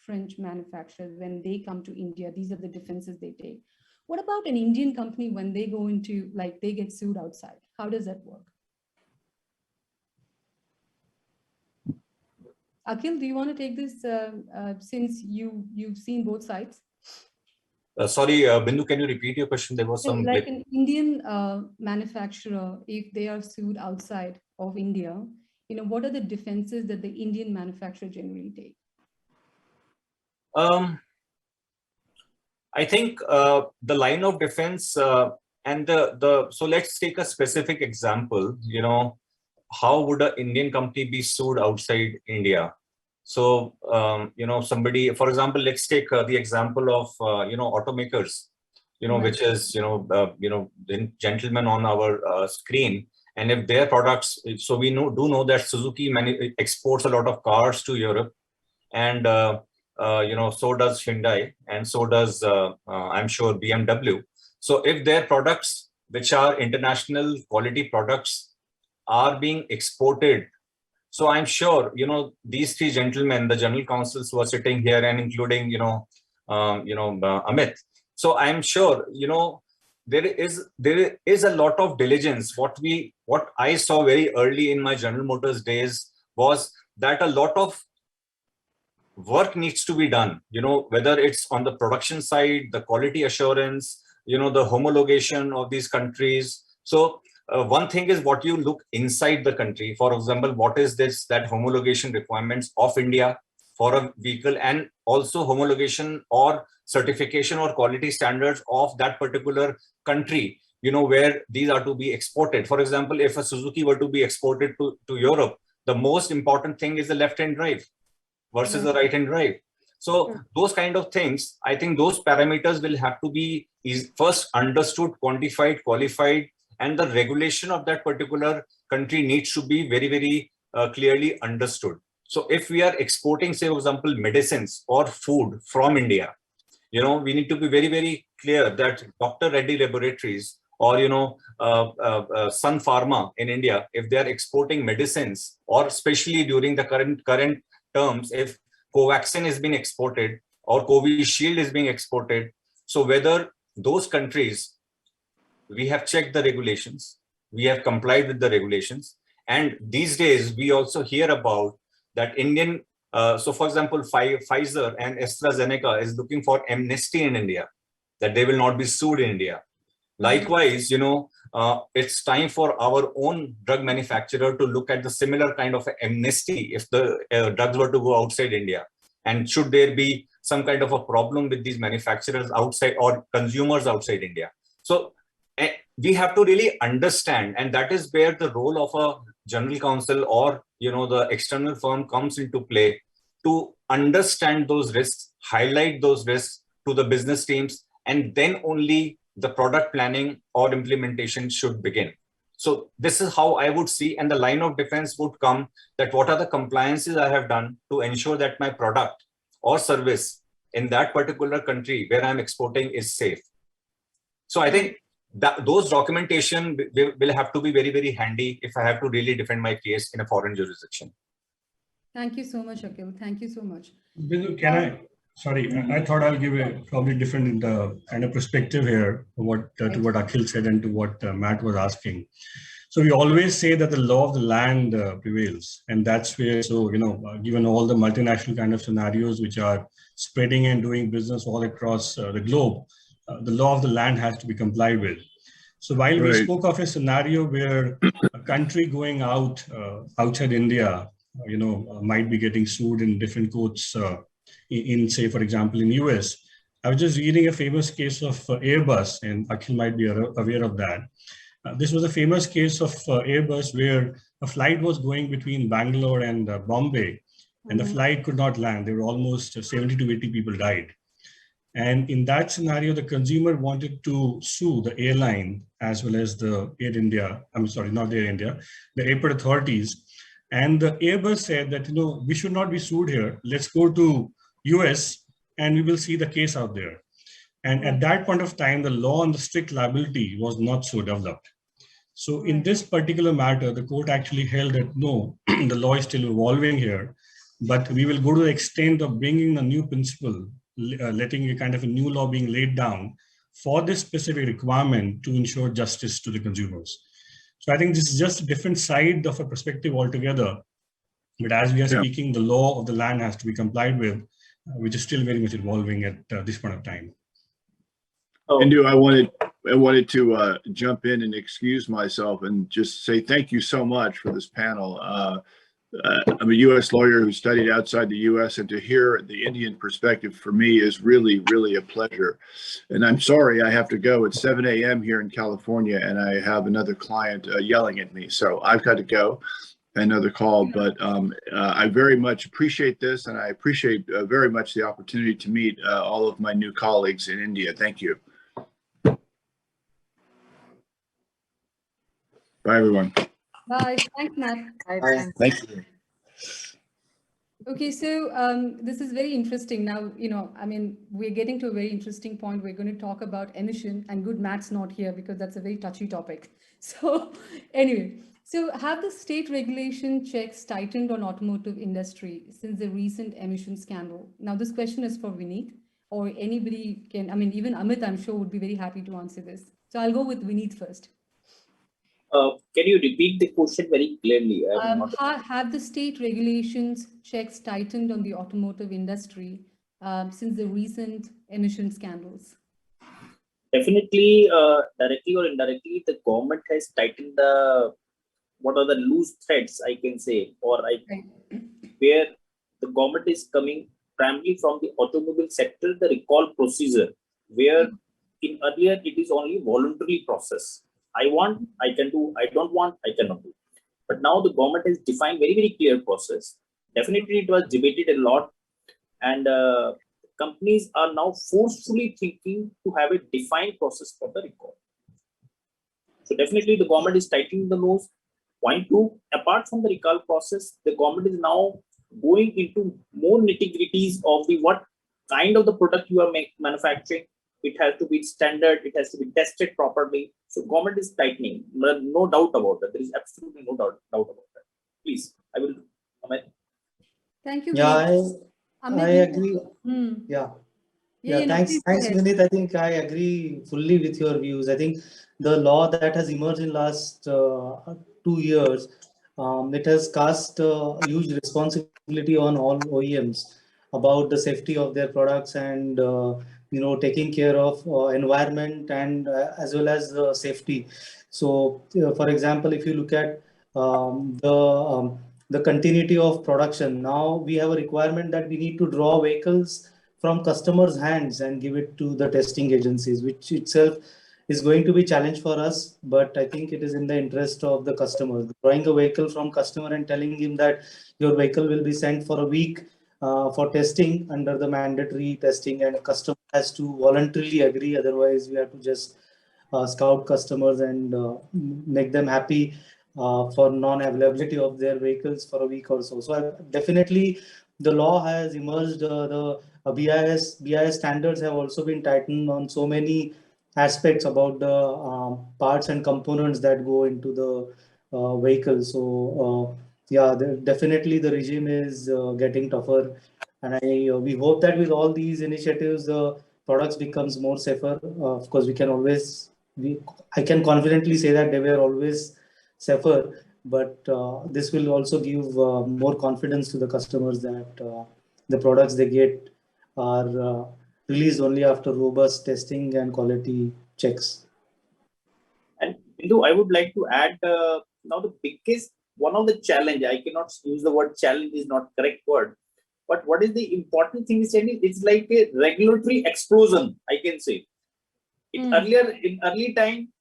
[SPEAKER 2] French manufacturer, when they come to India, these are the defenses they take. What about an Indian company when they go into, like, they get sued outside? How does that work? Akhil, do you want to take this since you've seen both sides?
[SPEAKER 8] Sorry, Bindu, can you repeat your question? There was some...
[SPEAKER 2] Like an Indian manufacturer, if they are sued outside of India, what are the defenses that the Indian manufacturer generally take?
[SPEAKER 8] I think the line of defense and so let's take a specific example, how would an Indian company be sued outside India? So, somebody, for example, let's take the example of, automakers, which is, the gentleman on our screen. And if their products, so we do know that Suzuki exports a lot of cars to Europe, and so does Hyundai, and so does I'm sure BMW. So if their products, which are international quality products, are being exported, so I'm sure these three gentlemen, the general counsels who are sitting here, and including Amit. So I'm sure there is a lot of diligence. What I saw very early in my General Motors days was that a lot of work needs to be done, whether it's on the production side, the quality assurance, the homologation of these countries. So one thing is what you look inside the country. For example, what is that homologation requirements of India for a vehicle, and also homologation or certification or quality standards of that particular country, where these are to be exported. For example, if a Suzuki were to be exported to Europe, the most important thing is the left-hand drive versus the right-hand drive. So those kind of things, I think those parameters will have to be first understood, quantified, qualified, and the regulation of that particular country needs to be very, very clearly understood. So if we are exporting, say, for example, medicines or food from India, we need to be very, very clear that Dr. Reddy Laboratories or, Sun Pharma in India, if they are exporting medicines, or especially during the current terms, if Covaxin is being exported or Covishield is being exported, so whether those countries, we have checked the regulations, we have complied with the regulations. And these days, we also hear about that Indian, so for example, Pfizer and AstraZeneca is looking for amnesty in India, that they will not be sued in India. Likewise, it's time for our own drug manufacturer to look at the similar kind of amnesty if the drugs were to go outside India. And should there be some kind of a problem with these manufacturers outside or consumers outside India? So we have to really understand, and that is where the role of a general counsel or the external firm comes into play, to understand those risks, highlight those risks to the business teams, and then only the product planning or implementation should begin. So this is how I would see, and the line of defense would come that what are the compliances I have done to ensure that my product or service in that particular country where I'm exporting is safe. So I think that those documentation will have to be very, very handy if I have to really defend my case in a foreign jurisdiction.
[SPEAKER 2] Thank you so much, Akhil. Thank you so much.
[SPEAKER 6] Bindu, I thought I'll give a probably different kind of perspective here to what Akhil said and to what Matt was asking. So we always say that the law of the land prevails, and that's where, given all the multinational kind of scenarios which are spreading and doing business all across the globe, the law of the land has to be complied with. So while we spoke of a scenario where a country going outside India, might be getting sued in different courts in, say, for example, in US. I was just reading a famous case of Airbus, and Akhil might be aware of that. This was a famous case of Airbus where a flight was going between Bangalore and Bombay, and the flight could not land. There were almost 70 to 80 people died. And in that scenario, the consumer wanted to sue the airline as well as the Air India, not Air India, the airport authorities. And the Airbus said that, we should not be sued here. Let's go to US and we will see the case out there. And at that point of time, the law on the strict liability was not so developed. So in this particular matter, the court actually held that no, the law is still evolving here, but we will go to the extent of bringing a new principle, letting a kind of a new law being laid down for this specific requirement to ensure justice to the consumers. So I think this is just a different side of a perspective altogether. But as we are speaking, the law of the land has to be complied with, which is still very much evolving at this point of time.
[SPEAKER 7] Bindu, I wanted to jump in and excuse myself and just say thank you so much for this panel. I'm a U.S. lawyer who studied outside the U.S., and to hear the Indian perspective for me is really, really a pleasure. And I'm sorry I have to go. It's 7 a.m. here in California, and I have another client yelling at me. So I've got to go, another call. But I very much appreciate this, and I appreciate very much the opportunity to meet all of my new colleagues in India. Thank you. Bye, everyone.
[SPEAKER 2] Bye. Thanks, Matt.
[SPEAKER 9] Bye.
[SPEAKER 7] Thank you.
[SPEAKER 2] Okay, so this is very interesting. Now, we're getting to a very interesting point. We're going to talk about emission, and good Matt's not here because that's a very touchy topic. So anyway, so have the state regulation checks tightened on automotive industry since the recent emission scandal? Now, this question is for Vineet, or anybody can, even Amit, I'm sure, would be very happy to answer this. So I'll go with Vineet first.
[SPEAKER 4] Can you repeat the question very clearly? I am not.
[SPEAKER 2] Have the state regulations checks tightened on the automotive industry since the recent emission scandals?
[SPEAKER 4] Definitely, directly or indirectly, the government has tightened the what are the loose threads, I can say, or where the government is coming primarily from the automobile sector, the recall procedure, where in earlier it is only voluntary process. I want, I can do, I don't want, I cannot do. But now the government has defined very, very clear process. Definitely it was debated a lot, and companies are now forcefully thinking to have a defined process for the recall. So definitely the government is tightening the nose. Point two, apart from the recall process, the government is now going into more nitty-gritties of the what kind of the product you are manufacturing. It has to be standard, it has to be tested properly. So government is tightening, no doubt about that. There is absolutely no doubt about that. Please, I will, Amit.
[SPEAKER 2] Thank you.
[SPEAKER 3] Yeah,
[SPEAKER 2] Amit,
[SPEAKER 3] I agree. Yeah, thanks, Vineet. I think I agree fully with your views. I think the law that has emerged in last 2 years, it has cast huge responsibility on all OEMs about the safety of their products and taking care of environment and as well as safety. So, for example, if you look at the continuity of production, now we have a requirement that we need to draw vehicles from customers' hands and give it to the testing agencies, which itself is going to be challenge for us. But I think it is in the interest of the customer. Drawing a vehicle from customer and telling him that your vehicle will be sent for a week for testing under the mandatory testing, and customer has to voluntarily agree. Otherwise, we have to just scout customers and make them happy for non-availability of their vehicles for a week or so. So definitely the law has emerged. The BIS standards have also been tightened on so many aspects about the parts and components that go into the vehicle. So yeah, definitely the regime is getting tougher, and we hope that with all these initiatives, the products becomes more safer. Of course, I can confidently say that they were always safer, but this will also give more confidence to the customers that the products they get are released only after robust testing and quality checks.
[SPEAKER 4] And Bindu, I would like to add now the biggest one of the challenge. I cannot use the word challenge, is not correct word, but what is the important thing is it's like a regulatory explosion, I can say. Earlier, in early time,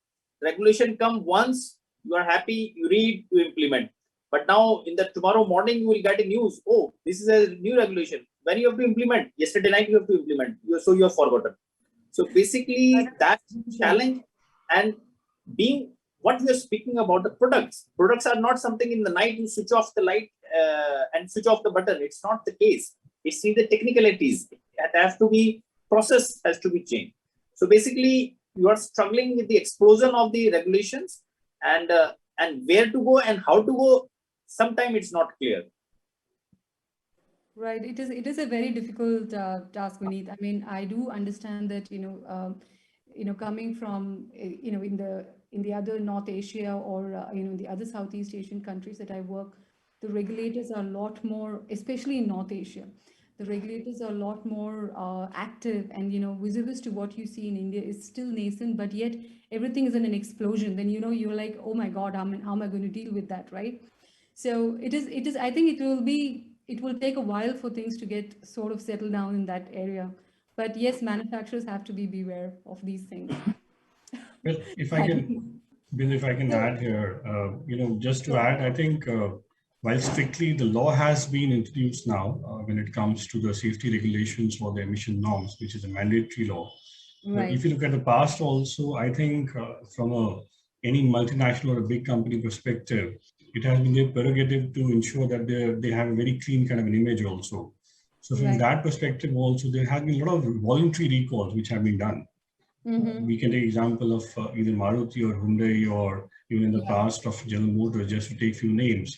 [SPEAKER 4] regulation come once, you are happy, you read, you implement. But now in the tomorrow morning, you will get a news. Oh, this is a new regulation. When you have to implement, yesterday night you have to implement. So you have forgotten. So basically that challenge, and being what we are speaking about the products. Products are not something in the night you switch off the light and switch off the button. It's not the case. It's in the technicalities. It has to be, process has to be changed. So basically you are struggling with the explosion of the regulations and where to go and how to go. Sometimes it's not clear.
[SPEAKER 2] Right. It is a very difficult task, Vineet. I mean, I do understand that, coming from, in the other North Asia or, the other Southeast Asian countries that I work, the regulators are a lot more, especially in North Asia, the regulators are a lot more active, and, vis-a-vis to what you see in India is still nascent, but yet everything is in an explosion. Then, you're like, oh my God, how am I going to deal with that, right? So it is, I think it will take a while for things to get sort of settled down in that area. But yes, manufacturers have to be beware of these things.
[SPEAKER 6] Well, if I can add here, just to add, I think while strictly the law has been introduced now when it comes to the safety regulations for the emission norms, which is a mandatory law.
[SPEAKER 2] Right.
[SPEAKER 6] If you look at the past also, I think from any multinational or a big company perspective, it has been their prerogative to ensure that they have a very clean kind of an image also. So from that perspective also, there have been a lot of voluntary recalls which have been done. We can take example of either Maruti or Hyundai, or even in the past of General Motors, just to take few names.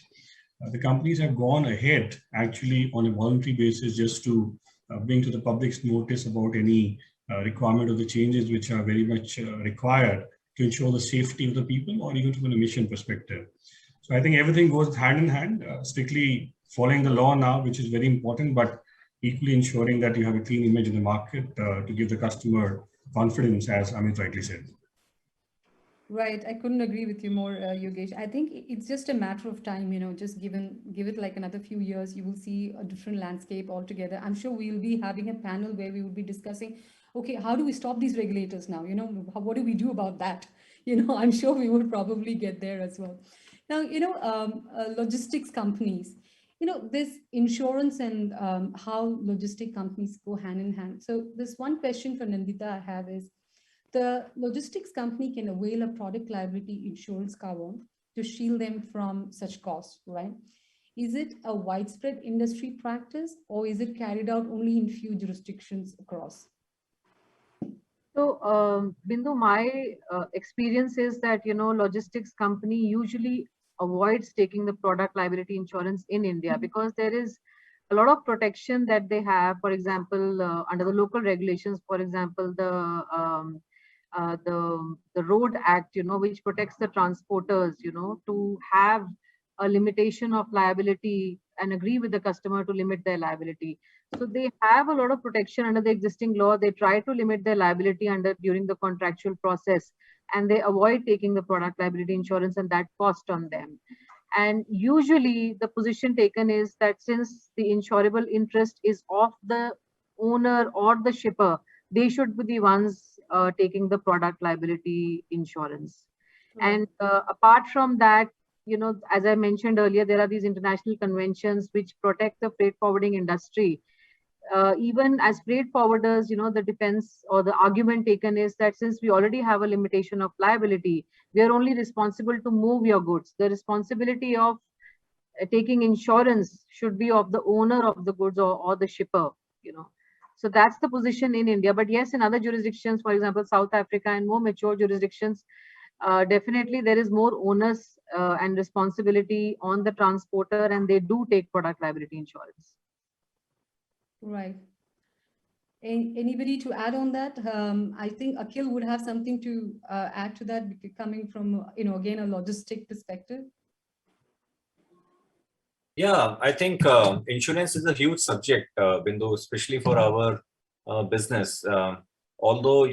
[SPEAKER 6] The companies have gone ahead actually on a voluntary basis just to bring to the public's notice about any requirement of the changes which are very much required to ensure the safety of the people or even from an emission perspective. So I think everything goes hand in hand, strictly following the law now, which is very important, but equally ensuring that you have a clean image in the market to give the customer confidence, as Amit rightly said.
[SPEAKER 2] Right, I couldn't agree with you more, Yogesh. I think it's just a matter of time, just give it like another few years, you will see a different landscape altogether. I'm sure we'll be having a panel where we will be discussing, okay, how do we stop these regulators now? What do we do about that? I'm sure we would probably get there as well. Now, logistics companies, this insurance and how logistic companies go hand in hand. So this one question for Nandita I have is, the logistics company can avail a product liability insurance cover to shield them from such costs, right? Is it a widespread industry practice, or is it carried out only in few jurisdictions across?
[SPEAKER 9] So, Bindu, my experience is that, logistics company usually avoids taking the product liability insurance in India because there is a lot of protection that they have. For example, under the local regulations, for example, the Road Act, which protects the transporters, to have a limitation of liability and agree with the customer to limit their liability. So they have a lot of protection under the existing law. They try to limit their liability during the contractual process, and they avoid taking the product liability insurance and that cost on them. And usually the position taken is that since the insurable interest is of the owner or the shipper, they should be the ones taking the product liability insurance. And apart from that, as I mentioned earlier, there are these international conventions which protect the freight forwarding industry. Even as freight forwarders, the defense or the argument taken is that since we already have a limitation of liability, we are only responsible to move your goods. The responsibility of taking insurance should be of the owner of the goods or the shipper, So that's the position in India. But yes, in other jurisdictions, for example, South Africa and more mature jurisdictions, definitely there is more onus and responsibility on the transporter, and they do take product liability insurance.
[SPEAKER 2] Right. Anybody to add on that? I think Akhil would have something to add to that, coming from, again, a logistic perspective.
[SPEAKER 8] Yeah, I think insurance is a huge subject, Bindu, especially for our business. Although,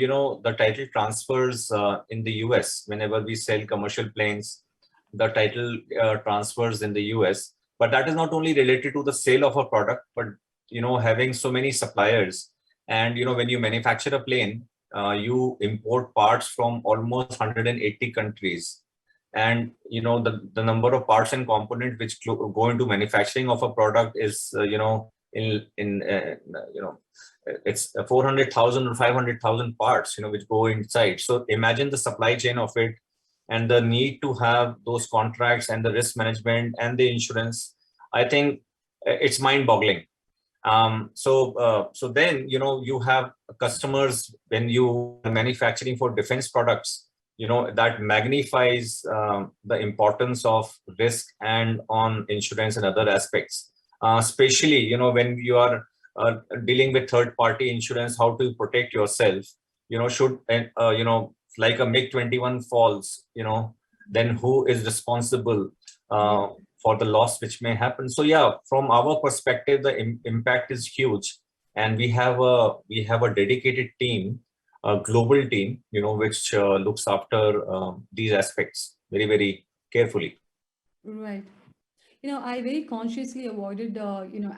[SPEAKER 8] the title transfers in the US, whenever we sell commercial planes, the title transfers in the US. But that is not only related to the sale of a product, but, having so many suppliers. And, when you manufacture a plane, you import parts from almost 180 countries. And, the number of parts and components which go into manufacturing of a product is, it's 400,000 or 500,000 parts, which go inside. So imagine the supply chain of it and the need to have those contracts and the risk management and the insurance. I think it's mind-boggling. So then, you have customers when you are manufacturing for defense products, that magnifies the importance of risk and on insurance and other aspects, especially, when you are dealing with third-party insurance, how to protect yourself, should, like a MiG-21 falls, then who is responsible for the loss which may happen. So yeah, from our perspective, the impact is huge, and we have a dedicated team, a global team, which looks after these aspects very, very carefully.
[SPEAKER 2] Right. I very consciously avoided,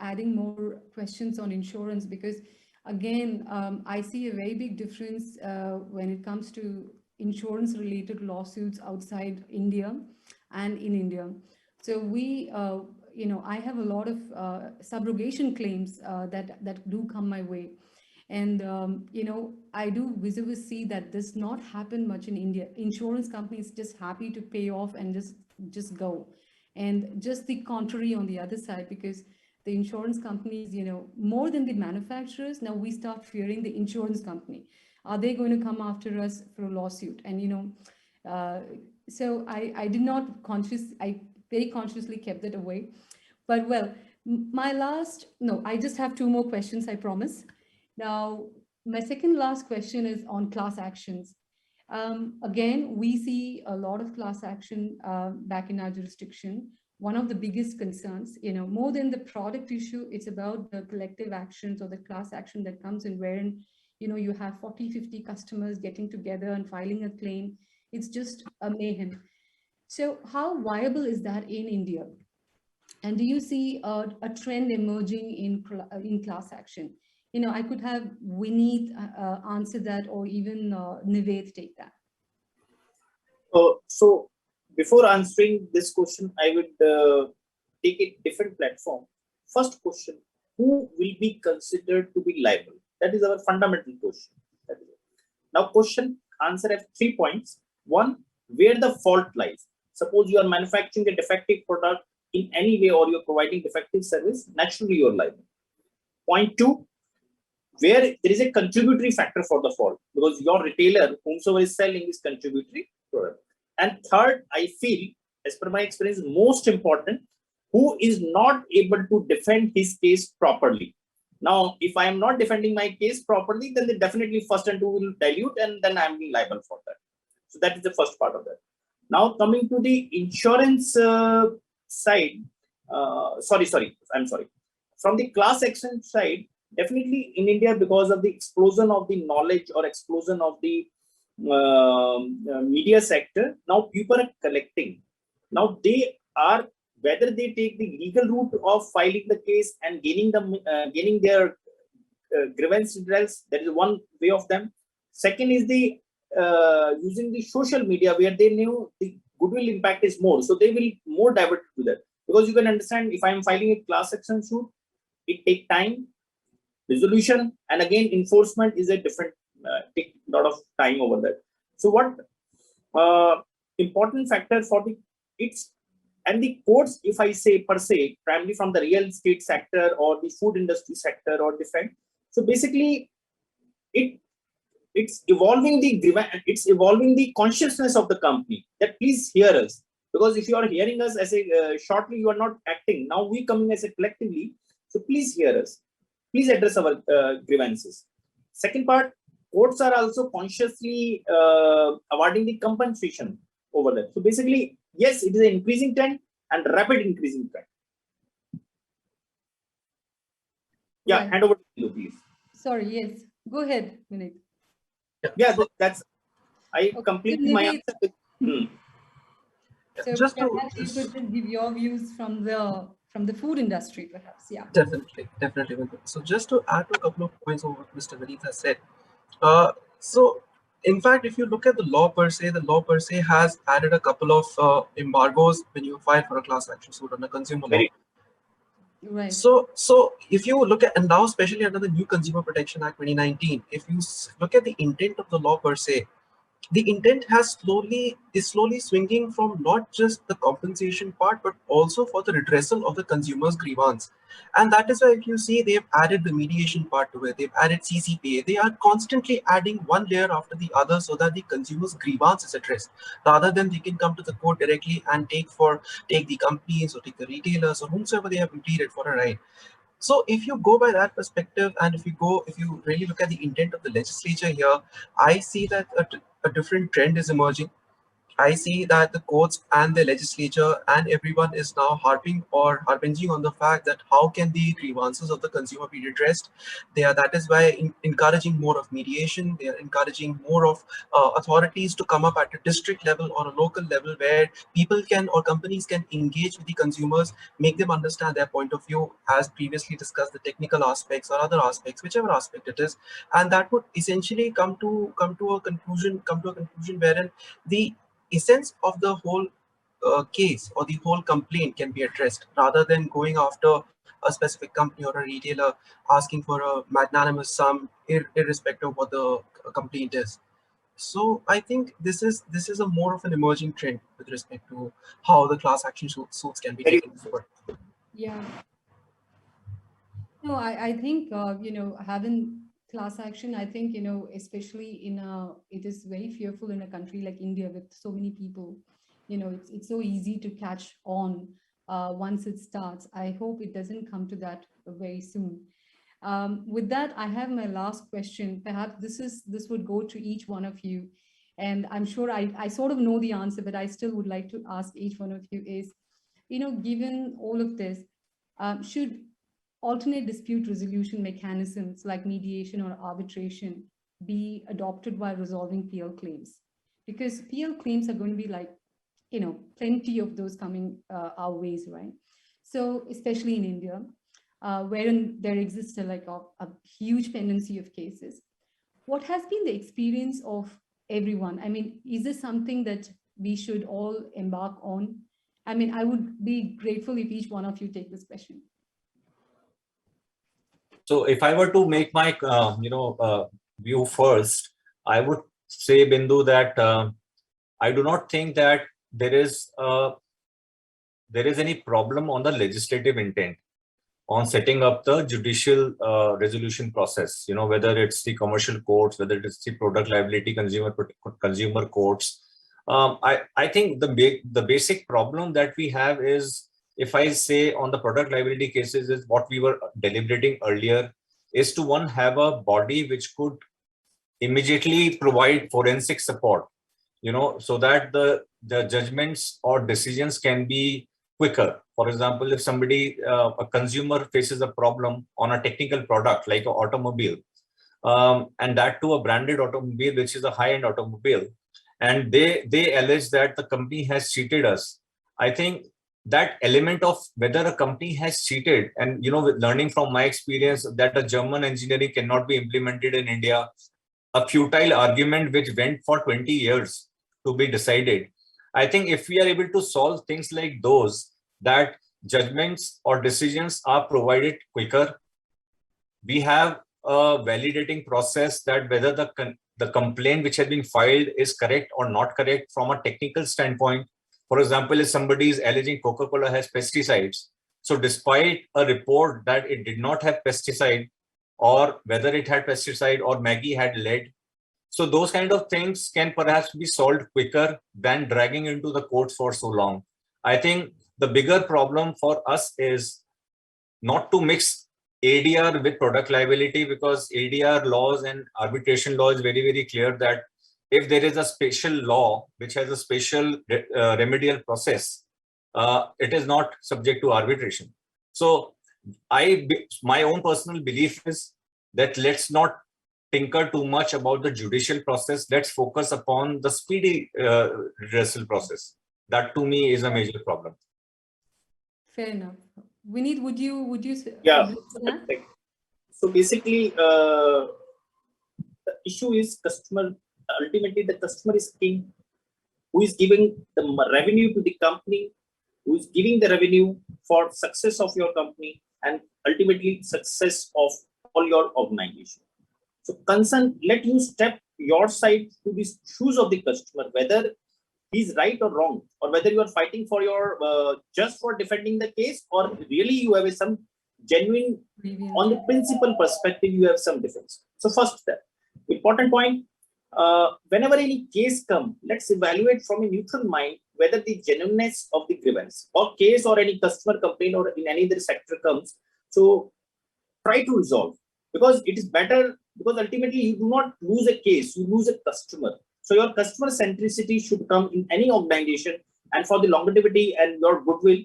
[SPEAKER 2] adding more questions on insurance because, again, I see a very big difference when it comes to insurance-related lawsuits outside India and in India. So we, I have a lot of subrogation claims that do come my way. And, I do visibly see that does not happen much in India. Insurance companies just happy to pay off and just go. And just the contrary on the other side, because the insurance companies, more than the manufacturers, now we start fearing the insurance company. Are they going to come after us for a lawsuit? And, so I did not I very consciously kept that away. But well, I just have two more questions, I promise. Now, my second last question is on class actions. Again, we see a lot of class action back in our jurisdiction. One of the biggest concerns, more than the product issue, it's about the collective actions or the class action that comes in wherein, you have 40, 50 customers getting together and filing a claim. It's just a mayhem. So how viable is that in India? And do you see a trend emerging in class action? I could have Vineet answer that, or even Nived take that.
[SPEAKER 4] So before answering this question, I would take a different platform. First question, who will be considered to be liable? That is our fundamental question. Now question, answer have 3 points. One, where the fault lies. Suppose you are manufacturing a defective product in any way, or you're providing defective service, naturally you're liable. Point 2, where there is a contributory factor for the fault, because your retailer, whomsoever is selling, is contributory product. And third, I feel, as per my experience, most important, who is not able to defend his case properly. Now, if I am not defending my case properly, then they definitely first and two will dilute, and then I'm liable for that. So that is the first part of that. Now coming to the insurance side, I'm sorry. From the class action side, definitely in India, because of the explosion of the knowledge or explosion of the media sector, now people are collecting. Now they are, whether they take the legal route of filing the case and gaining their grievance redress, that is one way of them. Second is the using the social media, where they know the goodwill impact is more, so they will more divert to that. Because you can understand, if I am filing a class action suit, it takes time, resolution, and again enforcement is a different take a lot of time over that. So what important factor for the and the courts, if I say per se, primarily from the real estate sector or the food industry sector or different. So basically, it's evolving the consciousness of the company, that please hear us. Because if you are hearing us as a shortly, you are not acting. Now we coming as a collectively. So please hear us. Please address our grievances. Second part, courts are also consciously awarding the compensation over that. So basically, yes, it is an increasing trend and rapid increasing trend. Yeah,
[SPEAKER 2] Right.
[SPEAKER 4] hand over to you, please.
[SPEAKER 2] Sorry, yes. Go ahead, Vineet.
[SPEAKER 4] Yeah, that's I completed my
[SPEAKER 2] Nived,
[SPEAKER 4] answer.
[SPEAKER 2] So
[SPEAKER 5] Just to
[SPEAKER 2] perhaps you could just give your views from the food industry, perhaps. Yeah.
[SPEAKER 5] definitely. So just to add to a couple of points on what Mr. Vineet has said. So in fact, if you look at the law per se has added a couple of embargoes when you file for a class action suit on a consumer law.
[SPEAKER 2] Right.
[SPEAKER 5] So if you look at, and now especially under the new Consumer Protection Act 2019, if you look at the intent of the law per se, the intent is slowly swinging from not just the compensation part, but also for the redressal of the consumer's grievance. And that is why if you see, they've added the mediation part to it, they've added CCPA, they are constantly adding one layer after the other so that the consumer's grievance is addressed, rather than they can come to the court directly and take the companies or take the retailers or whomsoever they have pleaded for a right. So if you go by that perspective, and if you really look at the intent of the legislature here, I see that a different trend is emerging. I see that the courts and the legislature and everyone is now harping or harpinging on the fact that how can the grievances of the consumer be redressed. That is why encouraging more of mediation. They are encouraging more of authorities to come up at a district level or a local level, where people can or companies can engage with the consumers, make them understand their point of view, as previously discussed, the technical aspects or other aspects, whichever aspect it is, and that would essentially come to a conclusion wherein the essence of the whole case or the whole complaint can be addressed, rather than going after a specific company or a retailer asking for a magnanimous sum irrespective of what the complaint is. So I think this is a more of an emerging trend with respect to how the class action suits can be taken forward.
[SPEAKER 2] Yeah. No, I think, having class action, I think, especially it is very fearful in a country like India with so many people, it's so easy to catch on once it starts. I hope it doesn't come to that very soon. With that, I have my last question. Perhaps this would go to each one of you. And I'm sure I sort of know the answer, but I still would like to ask each one of you is, given all of this, should alternate dispute resolution mechanisms like mediation or arbitration be adopted while resolving PL claims? Because PL claims are going to be like, plenty of those coming our ways, right? So especially in India, wherein there exists a huge pendency of cases. What has been the experience of everyone? I mean, is this something that we should all embark on? I mean, I would be grateful if each one of you take this question.
[SPEAKER 8] So if I were to make my, view first, I would say, Bindu, that I do not think that there is any problem on the legislative intent on setting up the judicial resolution process, whether it's the commercial courts, whether it's the product liability consumer courts. I think the basic problem that we have is, if I say on the product liability cases, is what we were deliberating earlier, is to have a body which could immediately provide forensic support, so that the judgments or decisions can be quicker. For example, if a consumer faces a problem on a technical product like an automobile, and that to a branded automobile, which is a high-end automobile, and they allege that the company has cheated us, I think that element of whether a company has cheated, and with learning from my experience that a German engineering cannot be implemented in India, a futile argument which went for 20 years to be decided. I think if we are able to solve things like those, that judgments or decisions are provided quicker, we have a validating process that whether the complaint which has been filed is correct or not correct from a technical standpoint. For example, if somebody is alleging Coca-Cola has pesticides, so despite a report that it did not have pesticide, or whether it had pesticide or Maggie had lead, so those kind of things can perhaps be solved quicker than dragging into the courts for so long. I think the bigger problem for us is not to mix ADR with product liability, because ADR laws and arbitration law is very, very clear that if there is a special law which has a special remedial process, it is not subject to arbitration. So my own personal belief is that let's not tinker too much about the judicial process. Let's focus upon the speedy redressal process. That to me is a major problem.
[SPEAKER 2] Fair enough. Vineet, would you
[SPEAKER 4] Yeah.
[SPEAKER 2] agree to that?
[SPEAKER 4] So basically, the issue is ultimately the customer is king, who is giving the revenue to the company, who is giving the revenue for success of your company and ultimately success of all your organization. So let you step your side to the shoes of the customer, whether he's right or wrong, or whether you are fighting for your just for defending the case, or really you have some genuine, on the principal perspective, you have some difference. So first step, important point, whenever any case comes, let's evaluate from a neutral mind whether the genuineness of the grievance or case or any customer complaint or in any other sector comes. So try to resolve, because it is better, because ultimately you do not lose a case, you lose a customer. So your customer centricity should come in any organization, and for the longevity and your goodwill,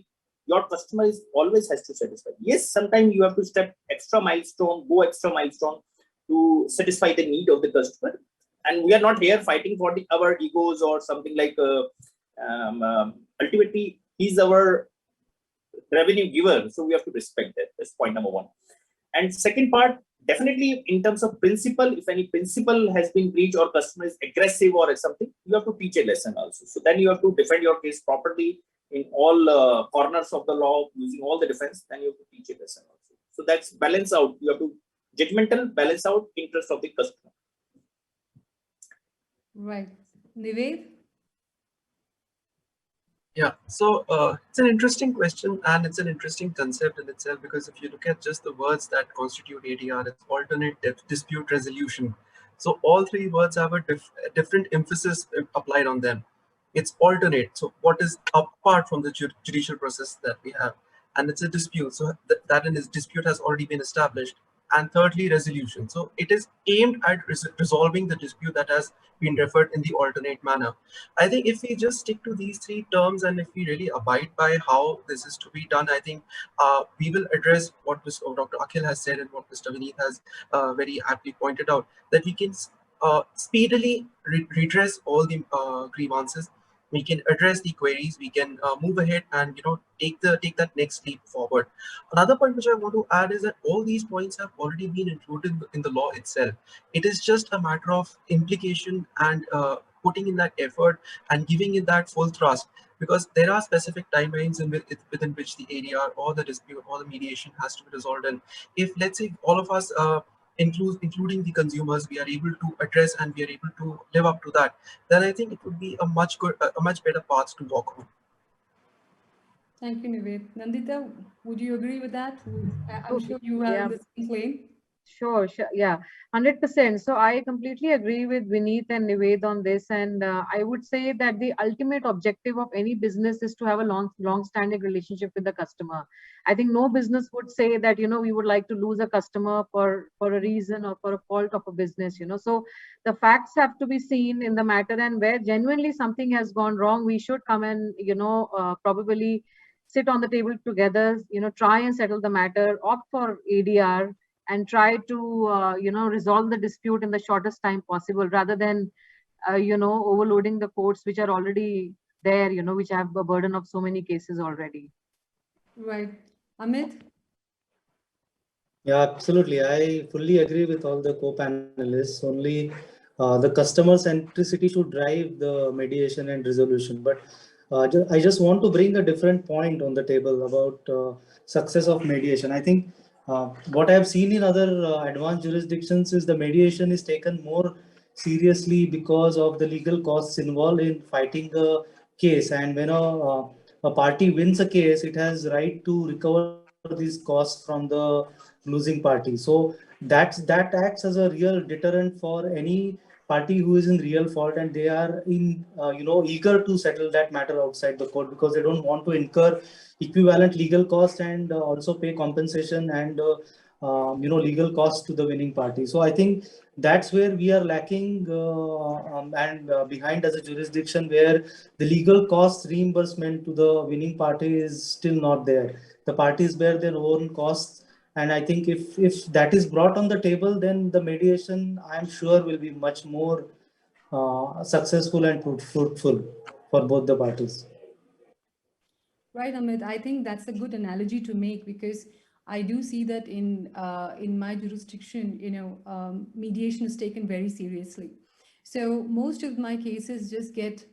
[SPEAKER 4] your customer always has to satisfy. Yes, sometimes you have to go extra milestone to satisfy the need of the customer. And we are not here fighting for our egos or something like, ultimately he's our revenue giver. So we have to respect that. That's point number one. And second part, definitely in terms of principle, if any principle has been breached or customer is aggressive or something, you have to teach a lesson also. So then you have to defend your case properly in all corners of the law, using all the defense, then you have to teach a lesson also. So that's balance out. You have to judgmental balance out interest of the customer.
[SPEAKER 2] Right. Nived?
[SPEAKER 5] Yeah, so it's an interesting question, and it's an interesting concept in itself, because if you look at just the words that constitute ADR, it's alternate dispute resolution. So all three words have a different emphasis applied on them. It's alternate, so what is apart from the judicial process that we have, and it's a dispute. So that in this dispute has already been established, and thirdly, resolution. So it is aimed at resolving the dispute that has been referred in the alternate manner. I think if we just stick to these three terms and if we really abide by how this is to be done, I think we will address what Dr. Akhil has said and what Mr. Vineet has very aptly pointed out, that we can speedily redress all the grievances. We can address the queries, we can move ahead and take that next leap forward. Another point which I want to add is that all these points have already been included in the law itself. It is just a matter of implication and putting in that effort and giving it that full thrust, because there are specific timelines within which the ADR or the dispute or the mediation has to be resolved. And if, let's say, all of us including the consumers, we are able to address and we are able to live up to that, then I think it would be a much better path to walk on.
[SPEAKER 2] Thank you, Nived. Nandita, would you agree with that? I'm sure you have the same claim.
[SPEAKER 9] Sure, yeah, 100%. So I completely agree with Vineet and Nived on this, and I would say that the ultimate objective of any business is to have a long-standing relationship with the customer. I think no business would say that we would like to lose a customer for a reason or for a fault of a business. So the facts have to be seen in the matter, and where genuinely something has gone wrong, we should come and probably sit on the table together, try and settle the matter, opt for ADR, and try to resolve the dispute in the shortest time possible, rather than overloading the courts which are already there, which have a burden of so many cases already.
[SPEAKER 2] Right. Amit?
[SPEAKER 3] Yeah, absolutely. I fully agree with all the co-panelists. Only the customer centricity should drive the mediation and resolution. But I just want to bring a different point on the table about success of mediation. I think what I have seen in other advanced jurisdictions is the mediation is taken more seriously because of the legal costs involved in fighting a case. And when a party wins a case, it has right to recover these costs from the losing party. So that acts as a real deterrent for any party who is in real fault, and they are in eager to settle that matter outside the court, because they don't want to incur equivalent legal cost and also pay compensation and legal costs to the winning party. So I think that's where we are lacking and behind as a jurisdiction, where the legal cost reimbursement to the winning party is still not there. The parties bear their own costs. And I think if that is brought on the table, then the mediation, I'm sure, will be much more successful and fruitful for both the parties.
[SPEAKER 2] Right, Amit. I think that's a good analogy to make, because I do see that in my jurisdiction, mediation is taken very seriously. So most of my cases just get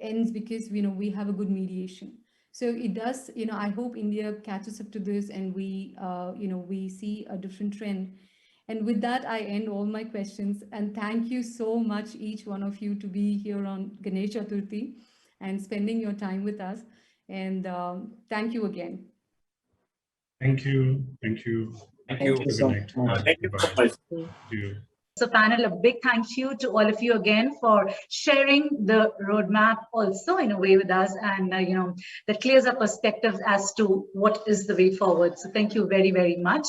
[SPEAKER 2] ends because we have a good mediation. So it does, I hope India catches up to this, and we see a different trend. And with that, I end all my questions. And thank you so much, each one of you, to be here on Ganesh Chaturthi and spending your time with us. And thank you again.
[SPEAKER 6] Thank you. Thank you.
[SPEAKER 8] Thank you.
[SPEAKER 3] Thank you so much.
[SPEAKER 4] Thank you so much.
[SPEAKER 6] Thank you.
[SPEAKER 1] So panel, a big thank you to all of you again for sharing the roadmap also in a way with us, and that clears up perspectives as to what is the way forward. So thank you very, very much.